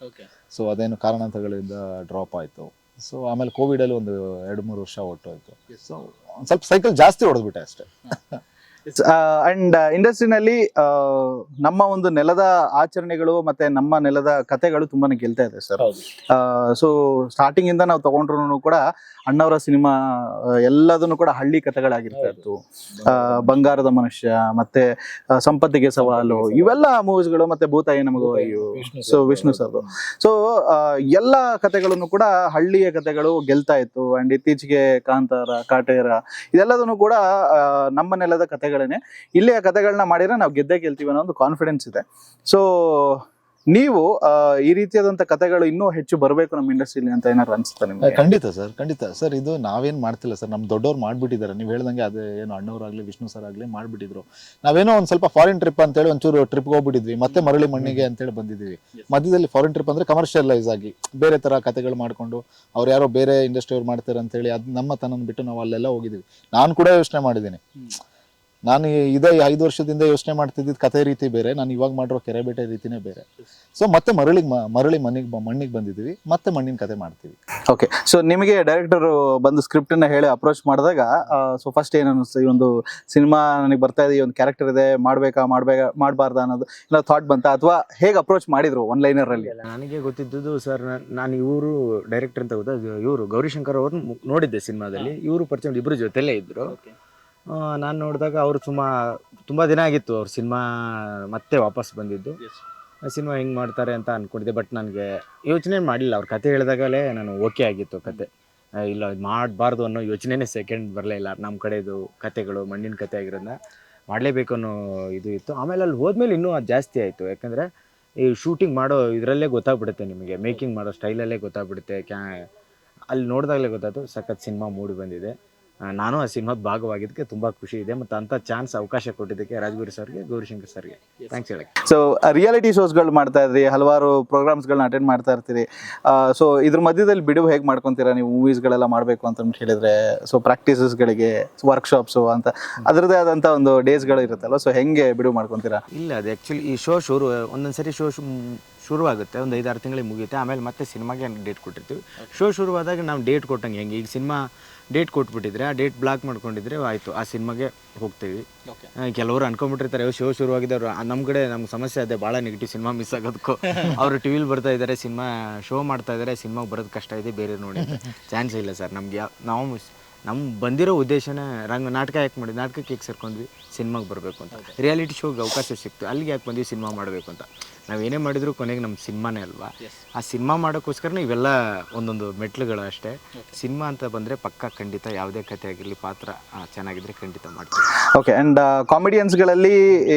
ಸೊ ಅದೇನು ಕಾರಣಾಂತರಗಳಿಂದ ಡ್ರಾಪ್ ಆಯ್ತು. ಸೊ ಆಮೇಲೆ ಕೋವಿಡ್ ಅಲ್ಲಿ ಒಂದು 2-3 ವರ್ಷ ಹೊಟ್ಟೋಯ್ತು. ಸೊ ಒಂದ್ ಸ್ವಲ್ಪ ಸೈಕಲ್ ಜಾಸ್ತಿ ಹೊಡೆದ್ಬಿಟ್ಟೆ ಅಷ್ಟೇ. ಅಂಡ್ ಇಂಡಸ್ಟ್ರಿನಲ್ಲಿ ನಮ್ಮ ಒಂದು ನೆಲದ ಆಚರಣೆಗಳು ಮತ್ತೆ ನಮ್ಮ ನೆಲದ ಕಥೆಗಳು ತುಂಬಾನೇ ಗೆಲ್ತಾ ಇದೆ ಸರ್. ಸೊ ಸ್ಟಾರ್ಟಿಂಗ್ ಇಂದ ನಾವು ತಗೊಂಡ್ರು ಕೂಡ ಅಣ್ಣವರ ಸಿನಿಮಾ ಎಲ್ಲದನ್ನು ಕೂಡ ಹಳ್ಳಿ ಕಥೆಗಳಾಗಿರ್ತಾ ಇತ್ತು. ಬಂಗಾರದ ಮನುಷ್ಯ, ಮತ್ತೆ ಸಂಪತ್ತಿಗೆ ಸವಾಲು, ಇವೆಲ್ಲ ಮೂವೀಸ್ಗಳು, ಮತ್ತೆ ಭೂತಾಯಿ ನಮಗೂ ಅಯ್ಯೋ, ಸೊ ವಿಷ್ಣು ಸರ್. ಸೊ ಎಲ್ಲ ಕಥೆಗಳನ್ನು ಕೂಡ ಹಳ್ಳಿಯ ಕಥೆಗಳು ಗೆಲ್ತಾ ಇತ್ತು. ಅಂಡ್ ಇತ್ತೀಚೆಗೆ ಕಾಂತಾರ, ಕಾಟೇರ, ಇದೆಲ್ಲದನ್ನು ಕೂಡ ನಮ್ಮ ನೆಲದ ಕಥೆಗಳೇನೆ. ಇಲ್ಲಿಯ ಕಥೆಗಳನ್ನ ಮಾಡಿದ್ರೆ ನಾವು ಗೆದ್ದೇ ಗೆಲ್ತೀವಿ ಅನ್ನೋ ಒಂದು ಕಾನ್ಫಿಡೆನ್ಸ್ ಇದೆ. ಸೊ ನೀವು ಈ ರೀತಿಯಾದಂತ ಕಥೆಗಳು ಇನ್ನೂ ಹೆಚ್ಚು ಬರಬೇಕು ನಮ್ಮ ಇಂಡಸ್ಟ್ರಿಲಿ ಅಂತ ಏನಾದ್ರು ಅನ್ಸುತ್ತೆ ನಿಮ್ಗೆ? ಖಂಡಿತ ಸರ್, ಖಂಡಿತ ಸರ್. ಇದು ನಾವೇನ್ ಮಾಡ್ತಿಲ್ಲ ಸರ್, ನಮ್ ದೊಡ್ಡವ್ರು ಮಾಡ್ಬಿಟ್ಟಿದ್ದಾರೆ. ನೀವು ಹೇಳ್ದಂಗೆ ಅದೇ ಏನು ಅಣ್ಣವ್ರಾಗ್ಲಿ ವಿಷ್ಣು ಸರ್ ಆಗ್ಲಿ ಮಾಡ್ಬಿಟ್ಟಿದ್ರು. ನಾವೇನೋ ಒಂದ್ ಸ್ವಲ್ಪ ಫಾರಿನ್ ಟ್ರಿಪ್ ಅಂತೇಳಿ ಒಂಚೂರು ಟ್ರಿಪ್ ಹೋಗ್ಬಿಟ್ಟಿದ್ವಿ, ಮತ್ತೆ ಮರಳಿ ಮಣ್ಣಿಗೆ ಅಂತೇಳಿ ಬಂದಿದ್ವಿ. ಮಧ್ಯದಲ್ಲಿ ಫಾರಿನ್ ಟ್ರಿಪ್ ಅಂದ್ರೆ ಕಮರ್ಷಿಯಲೈಸ್ ಆಗಿ ಬೇರೆ ತರ ಕಥೆಗಳು ಮಾಡ್ಕೊಂಡು ಅವ್ರು ಯಾರೋ ಬೇರೆ ಇಂಡಸ್ಟ್ರಿ ಅವ್ರು ಮಾಡ್ತಾರೆ ಅಂತ ಹೇಳಿ ಅದ್ ನಮ್ಮ ತನನ ಬಿಟ್ಟು ನಾವು ಅಲ್ಲೆಲ್ಲ ಹೋಗಿದ್ವಿ. ನಾನು ಕೂಡ ಯೋಚನೆ ಮಾಡಿದ್ದೀನಿ. ನಾನು ಇದೇ 5 ವರ್ಷದಿಂದ ಯೋಚನೆ ಮಾಡ್ತಿದ್ದ ಕಥೆ ರೀತಿ ಬೇರೆ, ನಾನು ಇವಾಗ ಮಾಡಿರೋ ಕೆರೆಬೇಟೆ ರೀತಿನೇ ಬೇರೆ. ಸೊ ಮತ್ತೆ ಮರಳಿ ಮಣ್ಣಿಗೆ ಬಂದಿದ್ದೀವಿ, ಮತ್ತೆ ಮಣ್ಣಿನ ಕತೆ ಮಾಡ್ತೀವಿ. ಓಕೆ, ಸೊ ನಿಮಗೆ ಡೈರೆಕ್ಟರ್ ಬಂದು ಸ್ಕ್ರಿಪ್ಟ್ ನ ಹೇಳಿ ಅಪ್ರೋಚ್ ಮಾಡಿದಾಗ ಸೊ ಫಸ್ಟ್ ಏನ್ ಅನಿಸ್ತು? ಈ ಒಂದು ಸಿನಿಮಾ ನನಗೆ ಬರ್ತಾ ಇದೆ, ಈ ಒಂದು ಕ್ಯಾರೆಕ್ಟರ್ ಇದೆ, ಮಾಡಬಾರ್ದಾ ಅನ್ನೋದು ಏನೋ ಥಾಟ್ ಬಂತ, ಅಥವಾ ಹೇಗೆ ಅಪ್ರೋಚ್ ಮಾಡಿದ್ರು ಒನ್ ಲೈನರ್ ಅಲ್ಲಿ? ನನಗೆ ಗೊತ್ತಿದ್ದು ಸರ್, ನಾನು ಇವರು ಡೈರೆಕ್ಟರ್ ಅಂತ ಗೊತ್ತಾ, ಇವರು ಗೌರಿಶಂಕರ್ ಅವ್ರನ್ನ ನೋಡಿದ್ದೆ ಸಿನಿಮಾದಲ್ಲಿ. ಇವರು ಪರಿಚಯ ಇಬ್ಬರು ಜೊತೆಲೇ ಇದ್ರು. ನಾನು ನೋಡಿದಾಗ ಅವರು ತುಂಬ ದಿನ ಆಗಿತ್ತು ಅವ್ರ ಸಿನಿಮಾ ಮತ್ತೆ ವಾಪಸ್ ಬಂದಿದ್ದು. ಸಿನಿಮಾ ಹೆಂಗೆ ಮಾಡ್ತಾರೆ ಅಂತ ಅಂದ್ಕೊಂಡಿದ್ದೆ, ಬಟ್ ನನಗೆ ಯೋಚನೆ ಮಾಡಲಿಲ್ಲ. ಅವ್ರ ಕತೆ ಹೇಳಿದಾಗಲೇ ನಾನು ಓಕೆ ಆಗಿತ್ತು ಕತೆ. ಇಲ್ಲ ಇದು ಮಾಡಬಾರ್ದು ಅನ್ನೋ ಯೋಚನೆನೇ ಸೆಕೆಂಡ್ ಬರಲೇ ಇಲ್ಲ. ನಮ್ಮ ಕಡೆದು ಕತೆಗಳು ಮಣ್ಣಿನ ಕತೆ ಆಗಿರೋದ್ರಿಂದ ಮಾಡಲೇಬೇಕು ಅನ್ನೋ ಇದು ಇತ್ತು. ಆಮೇಲೆ ಅಲ್ಲಿ ಹೋದ್ಮೇಲೆ ಇನ್ನೂ ಅದು ಜಾಸ್ತಿ ಆಯಿತು. ಯಾಕಂದರೆ ಈ ಶೂಟಿಂಗ್ ಮಾಡೋ ಇದರಲ್ಲೇ ಗೊತ್ತಾಗ್ಬಿಡುತ್ತೆ ನಿಮಗೆ, ಮೇಕಿಂಗ್ ಮಾಡೋ ಸ್ಟೈಲಲ್ಲೇ ಗೊತ್ತಾಗ್ಬಿಡುತ್ತೆ. ಅಲ್ಲಿ ನೋಡಿದಾಗಲೇ ಗೊತ್ತಾಯ್ತು ಸಖತ್ ಸಿನಿಮಾ ಮೂಡಿ ಬಂದಿದೆ. ನಾನು ಆ ಸಿನಿಮಾದ ಭಾಗವಾಗಿದ್ದಕ್ಕೆ ತುಂಬ ಖುಷಿ ಇದೆ. ಮತ್ತು ಅಂಥ ಚಾನ್ಸ್ ಅವಕಾಶ ಕೊಟ್ಟಿದ್ದಕ್ಕೆ ರಾಜಗುರು ಸರ್ಗೆ, ಗೌರಿಶಂಕರ್ ಸರ್ಗೆ ಥ್ಯಾಂಕ್ಸ್ ಹೇಳಕ್ಕೆ. ಸೊ ರಿಯಾಲಿಟಿ ಶೋಸ್ಗಳು ಮಾಡ್ತಾ ಇದ್ರಿ, ಹಲವಾರು ಪ್ರೋಗ್ರಾಮ್ಸ್ಗಳನ್ನ ಅಟೆಂಡ್ ಮಾಡ್ತಾ ಇರ್ತೀರಿ. ಸೊ ಇದ್ರ ಮಧ್ಯದಲ್ಲಿ ಬಿಡುವು ಹೇಗೆ ಮಾಡ್ಕೊತೀರಾ ನೀವು ಮೂವೀಸ್ಗಳೆಲ್ಲ ಮಾಡಬೇಕು ಅಂತ ಹೇಳಿದ್ರೆ? ಸೊ ಪ್ರಾಕ್ಟೀಸಸ್ಗಳಿಗೆ, ವರ್ಕ್ಶಾಪ್ಸು ಅಂತ ಅದರದ್ದೇ ಆದಂಥ ಒಂದು ಡೇಸ್ಗಳು ಇರುತ್ತಲ್ಲ, ಸೊ ಹೆಂಗೆ ಬಿಡುವು ಮಾಡ್ಕೊತೀರಾ? ಇಲ್ಲ, ಅದು ಆ್ಯಕ್ಚುಲಿ ಈ ಶೋ ಒಂದೊಂದು ಸರಿ ಶುರುವಾಗುತ್ತೆ, ಒಂದು 5-6 ತಿಂಗಳಿಗೆ ಮುಗಿಯುತ್ತೆ. ಆಮೇಲೆ ಮತ್ತೆ ಸಿನಿಮಾಗೆ ಡೇಟ್ ಕೊಟ್ಟಿರ್ತೀವಿ. ಶೋ ಶುರುವಾದಾಗ ನಾವು ಡೇಟ್ ಕೊಟ್ಟಂಗೆ ಹೆಂಗೆ, ಈಗ ಸಿನಿಮಾ ಡೇಟ್ ಕೊಟ್ಬಿಟ್ಟಿದ್ರೆ ಆ ಡೇಟ್ ಬ್ಲಾಕ್ ಮಾಡ್ಕೊಂಡಿದ್ರೆ ಆಯಿತು, ಆ ಸಿನಿಮಾಗೆ ಹೋಗ್ತೀವಿ. ಕೆಲವರು ಅನ್ಕೊಂಡ್ಬಿಟ್ಟಿರ್ತಾರೆ ಶೋ ಶುರುವಾಗಿದ್ದವ್ರು. ನಮ್ಮ ಕಡೆ ನಮ್ಗೆ ಸಮಸ್ಯೆ ಅದೇ, ಭಾಳ ನೆಗೆಟಿವ್, ಸಿನಿಮಾ ಮಿಸ್ ಆಗೋದಕ್ಕೂ. ಅವರು ಟಿ ವಿಲಿ ಬರ್ತಾ ಇದ್ದಾರೆ, ಸಿನಿಮಾ ಶೋ ಮಾಡ್ತಾ ಇದ್ದಾರೆ, ಸಿನಿಮಾಗೆ ಬರೋದು ಕಷ್ಟ ಇದೆ, ಬೇರೆ ನೋಡಿ ಚಾನ್ಸ್ ಇಲ್ಲ ಸರ್ ನಮ್ಗೆ. ನಾವು ನಮ್ಮ ಬಂದಿರೋ ಉದ್ದೇಶನೇ ನಾಟಕ ಯಾಕೆ ಮಾಡಿದ್ವಿ, ನಾಟಕಕ್ಕೆ ಹೇಗೆ ಸೇರ್ಕೊಂಡ್ವಿ, ಸಿನಿಮಾಗೆ ಬರಬೇಕು ಅಂತ. ರಿಯಾಲಿಟಿ ಶೋಗೆ ಅವಕಾಶ ಸಿಕ್ತು, ಅಲ್ಲಿಗೆ ಯಾಕೆ ಬಂದ್ವಿ, ಸಿನಿಮಾ ಮಾಡಬೇಕು ಅಂತ. ನಾವೇನೇ ಮಾಡಿದ್ರು ಕೊನೆಗೆ ನಮ್ಮ ಸಿನಿಮಾನೇ ಅಲ್ವಾ. ಆ ಸಿನಿಮಾ ಮಾಡೋಕ್ಕೋಸ್ಕರನೇ ಇವೆಲ್ಲ ಒಂದೊಂದು ಮೆಟ್ಲುಗಳು ಅಷ್ಟೇ. ಸಿನಿಮಾ ಅಂತ ಬಂದರೆ ಪಕ್ಕ ಖಂಡಿತ ಯಾವುದೇ ಕಥೆ ಆಗಿರಲಿ, ಪಾತ್ರ ಚೆನ್ನಾಗಿದ್ರೆ ಖಂಡಿತ ಮಾಡ್ತೀವಿ. ಓಕೆ. ಆ್ಯಂಡ್ ಕಾಮಿಡಿಯನ್ಸ್ಗಳಲ್ಲಿ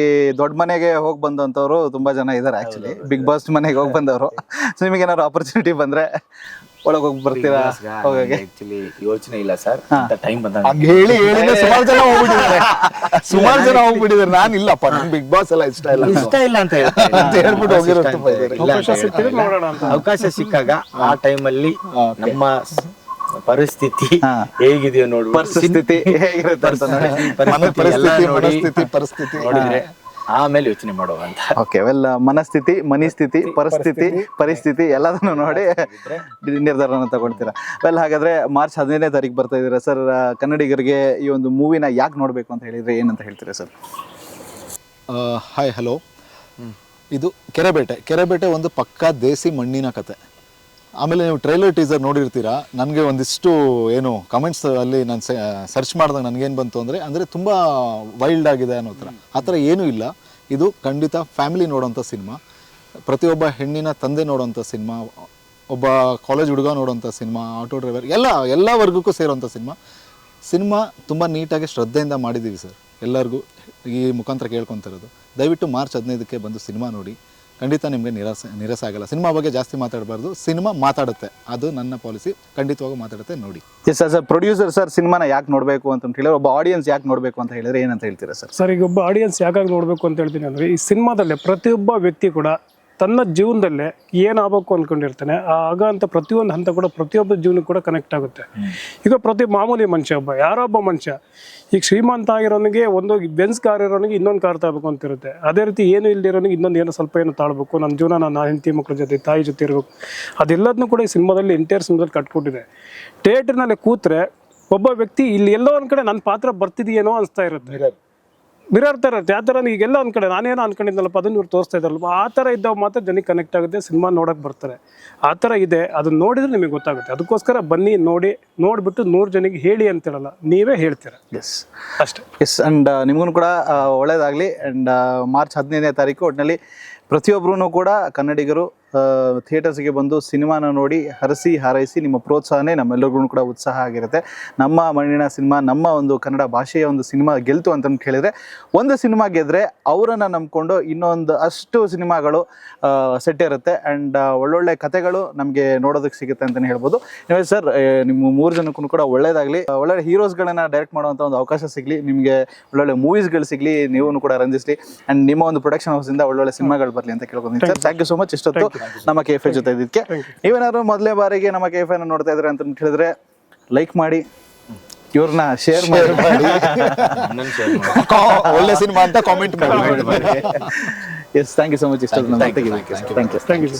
ದೊಡ್ಡ ಮನೆಗೆ ಹೋಗಿ ಬಂದಂಥವ್ರು ತುಂಬ ಜನ ಇದ್ದಾರೆ. ಆ್ಯಕ್ಚುಲಿ ಬಿಗ್ ಬಾಸ್ ಮನೆಗೆ ಹೋಗಿ ಬಂದವರು. ಸೊ ನಿಮಗೆ ಏನಾದ್ರು ಆಪರ್ಚುನಿಟಿ ಬಂದರೆ ಒಳಗೆ ಹೋಗಿ ಬರ್ತೀರಾ? ಆಕ್ಚುಲಿ ಯೋಚನೆ ಇಲ್ಲ ಸರ್, ಟೈಮ್ ಬಂದಾಗ ಹೇಳಿ ಸುಮಾರು ಜನ ಹೋಗ್ಬಿಟ್ಟಿದ್ದಾರೆ. ನಾನು ಇಲ್ಲಪ್ಪ, ನನ್ ಬಿಗ್ ಬಾಸ್ ಎಲ್ಲ ಇಷ್ಟ ಇಲ್ಲ ಅಂತ ಹೇಳ್ಬಿಟ್ಟು ಹೋಗಿರೋದು ತುಂಬ ಇದ್ದಾರೆ. ಅವಕಾಶ ಸಿಕ್ಕಾಗ ಆ ಟೈಮಲ್ಲಿ ನಮ್ಮ ಪರಿಸ್ಥಿತಿ ಹೇಗಿದೆಯೋ ನೋಡಿ, ಪರಿಸ್ಥಿತಿ ಹೇಗಿರುತ್ತೆ ಪರಿಸ್ಥಿತಿ ನೋಡಿದ್ರೆ ಆಮೇಲೆ ಯೋಚನೆ ಮಾಡುವ ಅಂತ. ಓಕೆ, ವೆಲ್, ಮನಸ್ಥಿತಿ, ಮನಿಸ್ಥಿತಿ, ಪರಿಸ್ಥಿತಿ, ಪರಿಸ್ಥಿತಿ ಎಲ್ಲದನ್ನು ನೋಡಿ ನಿರ್ಧಾರನ ತಗೊಳ್ತೀರಾ. ವೆಲ್, ಹಾಗಾದ್ರೆ ಮಾರ್ಚ್ 15ನೇ ತಾರೀಕು ಬರ್ತಾ ಇದ್ದೀರಾ ಸರ್. ಕನ್ನಡಿಗರಿಗೆ ಈ ಒಂದು ಮೂವಿನ ಯಾಕೆ ನೋಡಬೇಕು ಅಂತ ಹೇಳಿದ್ರೆ ಏನಂತ ಹೇಳ್ತೀರಾ ಸರ್? Hi, hello. ಇದು ಕೆರೆಬೇಟೆ ಒಂದು ಪಕ್ಕಾ ದೇಸಿ ಮಣ್ಣಿನ ಕತೆ. ಆಮೇಲೆ ನೀವು ಟ್ರೈಲರ್ ಟೀಸರ್ ನೋಡಿರ್ತೀರಾ. ನನಗೆ ಒಂದಿಷ್ಟು ಏನು ಕಮೆಂಟ್ಸ್ ಅಲ್ಲಿ ನಾನು ಸರ್ಚ್ ಮಾಡಿದಾಗ ನನಗೇನು ಬಂತು ಅಂದರೆ ತುಂಬ ವೈಲ್ಡ್ ಆಗಿದೆ ಅನ್ನೋ ಥರ. ಆ ಥರ ಏನೂ ಇಲ್ಲ. ಇದು ಖಂಡಿತ ಫ್ಯಾಮಿಲಿ ನೋಡೋಂಥ ಸಿನಿಮಾ, ಪ್ರತಿಯೊಬ್ಬ ಹೆಣ್ಣಿನ ತಂದೆ ನೋಡೋಂಥ ಸಿನಿಮಾ, ಒಬ್ಬ ಕಾಲೇಜ್ ಹುಡುಗ ನೋಡೋಂಥ ಸಿನಿಮಾ, ಆಟೋ ಡ್ರೈವರ್ ಎಲ್ಲ ವರ್ಗಕ್ಕೂ ಸೇರೋಂಥ ಸಿನಿಮಾ ತುಂಬ ನೀಟಾಗಿ ಶ್ರದ್ಧೆಯಿಂದ ಮಾಡಿದ್ದೀವಿ ಸರ್. ಎಲ್ಲರಿಗೂ ಈ ಮುಖಾಂತರ ಕೇಳ್ಕೊತಿರೋದು, ದಯವಿಟ್ಟು ಮಾರ್ಚ್ 15ಕ್ಕೆ ಬಂದು ಸಿನಿಮಾ ನೋಡಿ. ಖಂಡಿತ ನಿಮಗೆ ನಿರಾಸೆ ಆಗಲ್ಲ. ಸಿನಿಮಾ ಬಗ್ಗೆ ಜಾಸ್ತಿ ಮಾತಾಡಬಾರ್ದು, ಸಿನಿಮಾ ಮಾತಾಡುತ್ತೆ, ಅದು ನನ್ನ ಪಾಲಿಸಿ. ಖಂಡಿತವಾಗೂ ಮಾತಾಡುತ್ತೆ, ನೋಡಿ. ಎಸ್ ಸರ್, ಪ್ರೊಡ್ಯೂಸರ್ ಸರ್ ಸಿನಿಮಾನ ಯಾಕೆ ನೋಡಬೇಕು ಅಂತ ಹೇಳಿದ್ರೆ, ಒಬ್ಬ ಆಡಿಯನ್ಸ್ ಯಾಕೆ ನೋಡಬೇಕು ಅಂತ ಹೇಳಿದ್ರೆ ಏನಂತ ಹೇಳ್ತೀರಾ ಸರ್? ಸರ್, ಈಗ ಒಬ್ಬ ಆಡಿಯನ್ಸ್ ಯಾಕಾಗಿ ನೋಡಬೇಕು ಅಂತ ಹೇಳ್ತೀನಿ ಅಂದರೆ, ಈ ಸಿನಿಮಾದಲ್ಲೇ ಪ್ರತಿಯೊಬ್ಬ ವ್ಯಕ್ತಿ ಕೂಡ ತನ್ನ ಜೀವನದಲ್ಲೇ ಏನಾಗಬೇಕು ಅಂದ್ಕೊಂಡಿರ್ತಾನೆ, ಆಗ ಅಂತ ಪ್ರತಿಯೊಂದು ಹಂತ ಕೂಡ ಪ್ರತಿಯೊಬ್ಬ ಜೀವನಕ್ಕೆ ಕೂಡ ಕನೆಕ್ಟ್ ಆಗುತ್ತೆ. ಈಗ ಪ್ರತಿ ಮಾಮೂಲಿ ಮನುಷ್ಯ, ಯಾರೊಬ್ಬ ಮನುಷ್ಯ, ಈಗ ಶ್ರೀಮಂತ ಆಗಿರೋನಿಗೆ ಒಂದು ಬೆನ್ಸ್ ಕಾರ್ ಇರೋನಿಗೆ ಇನ್ನೊಂದು ಕಾರ್ ತಗೋಬೇಕು ಅಂತಿರುತ್ತೆ. ಅದೇ ರೀತಿ ಏನು ಇಲ್ದಿರೋನಿಗೆ ಇನ್ನೊಂದು ಸ್ವಲ್ಪ ಏನೋ ತಾಳ್ಬೇಕು, ನನ್ನ ಜೀವನ ನಾನು ಹೆಂಡತಿ ಮಕ್ಕಳ ಜೊತೆ, ತಾಯಿ ಜೊತೆ ಇರಬೇಕು. ಅದೆಲ್ಲದನ್ನೂ ಕೂಡ ಈ ಸಿನಿಮಾದಲ್ಲಿ ಎಂಟೈರ್ ಸಿನಿಮಾದಲ್ಲಿ ಕಟ್ಕೊಟ್ಟಿದೆ. ಥಿಯೇಟರ್ನಲ್ಲಿ ಕೂತ್ರೆ ಒಬ್ಬ ವ್ಯಕ್ತಿ ಇಲ್ಲಿ ಎಲ್ಲೋ ಒಂದು ಕಡೆ ನನ್ನ ಪಾತ್ರ ಬರ್ತಿದೆಯೇನೋ ಅನಿಸ್ತಾ ಇರುತ್ತೆ. ಮಿರರ್ ಥರ ಇರುತ್ತೆ. ಆ ಥರ ಈಗೆಲ್ಲ ಒಂದು ಕಡೆ ನಾನೇನೋ ಅನ್ಕೊಂಡಿದ್ದಲ್ಲಪ್ಪ, ಅದನ್ನು ಇವ್ರು ತೋರಿಸ್ತಾ ಇದ್ದಾರಲ್ವ, ಆ ಥರ ಇದ್ದಾಗ ಮಾತ್ರ ಜನಕ್ಕೆ ಕನೆಕ್ಟ್ ಆಗುತ್ತೆ, ಸಿನಿಮಾ ನೋಡೋಕೆ ಬರ್ತಾರೆ. ಆ ಥರ ಇದೆ, ಅದನ್ನ ನೋಡಿದ್ರೆ ನಿಮಗೆ ಗೊತ್ತಾಗುತ್ತೆ. ಅದಕ್ಕೋಸ್ಕರ ಬನ್ನಿ, ನೋಡಿಬಿಟ್ಟು 100 ಜನಕ್ಕೆ ಹೇಳಿ ಅಂತ ಹೇಳಲ್ಲ, ನೀವೇ ಹೇಳ್ತೀರ. ಎಸ್, ಅಷ್ಟೇ. ಎಸ್. ಆ್ಯಂಡ್ ನಿಮಗೂ ಕೂಡ ಒಳ್ಳೇದಾಗಲಿ. ಆ್ಯಂಡ್ ಮಾರ್ಚ್ 15ನೇ ತಾರೀಕು ಒಟ್ಟಿನಲ್ಲಿ ಪ್ರತಿಯೊಬ್ಬರೂ ಕೂಡ ಕನ್ನಡಿಗರು ಥಿಯೇಟರ್ಸ್ಗೆ ಬಂದು ಸಿನಿಮಾನ ನೋಡಿ ಹರಸಿ ಹಾರೈಸಿ. ನಿಮ್ಮ ಪ್ರೋತ್ಸಾಹನೇ ನಮ್ಮೆಲ್ಲರಿಗೂ ಕೂಡ ಉತ್ಸಾಹ ಆಗಿರುತ್ತೆ. ನಮ್ಮ ಮಣ್ಣಿನ ಸಿನಿಮಾ, ನಮ್ಮ ಒಂದು ಕನ್ನಡ ಭಾಷೆಯ ಒಂದು ಸಿನಿಮಾ ಗೆಲ್ತು ಅಂತ ಹೇಳಿದ್ರೆ, ಒಂದು ಸಿನಿಮಾ ಗೆದ್ರೆ ಅವರನ್ನು ನಂಬ್ಕೊಂಡು ಇನ್ನೊಂದು ಅಷ್ಟು ಸಿನಿಮಾಗಳು ಸೆಟ್ ಇರುತ್ತೆ. ಆ್ಯಂಡ್ ಒಳ್ಳೊಳ್ಳೆ ಕಥೆಗಳು ನಮಗೆ ನೋಡೋದಕ್ಕೆ ಸಿಗುತ್ತೆ ಅಂತಲೇ ಹೇಳ್ಬೋದು. ನೀವೇ ಸರ್, ನಿಮ್ಮ 3 ಜನಕ್ಕೂ ಕೂಡ ಒಳ್ಳೇದಾಗಲಿ, ಒಳ್ಳೊಳ್ಳೆ ಹೀರೋಸ್ಗಳನ್ನ ಡೈರೆಕ್ಟ್ ಮಾಡುವಂಥ ಒಂದು ಅವಕಾಶ ಸಿಗಲಿ, ನಿಮಗೆ ಒಳ್ಳೊಳ್ಳೆ ಮೂವೀಸ್ಗಳು ಸಿಗಲಿ, ನೀವು ಕೂಡ ರಂಜಿಸಲಿ. ಆ್ಯಂಡ್ ನಿಮ್ಮ ಒಂದು ಪ್ರೊಡಕ್ಷನ್ ಹೌಸಿಂದ ಒಳ್ಳೊಳ್ಳೆ ಸಿನಿಮಾಗಳು ಬರಲಿ ಅಂತ ಕೇಳ್ಕೊತೀನಿ sir. Thank you so much ಇಷ್ಟೊತ್ತು ನಮ್ಮ KFI ಜೊತೆ ಇದ್ದಕ್ಕೆ. ನೀವೇನಾದ್ರು ಮೊದಲೇ ಬಾರಿಗೆ ನಮ್ಮ KFI ನೋಡ್ತಾ ಇದ್ರೆ ಅಂತ ಹೇಳಿದ್ರೆ ಲೈಕ್ ಮಾಡಿ, ಇವ್ರನ್ನ ಶೇರ್ ಮಾಡಿ, ಒಳ್ಳೆ ಸಿನಿಮಾ ಅಂತ ಕಾಮೆಂಟ್ ಮಾಡಿ. Yes, thank you so much ಇಷ್ಟೊತ್ತು. Thank you.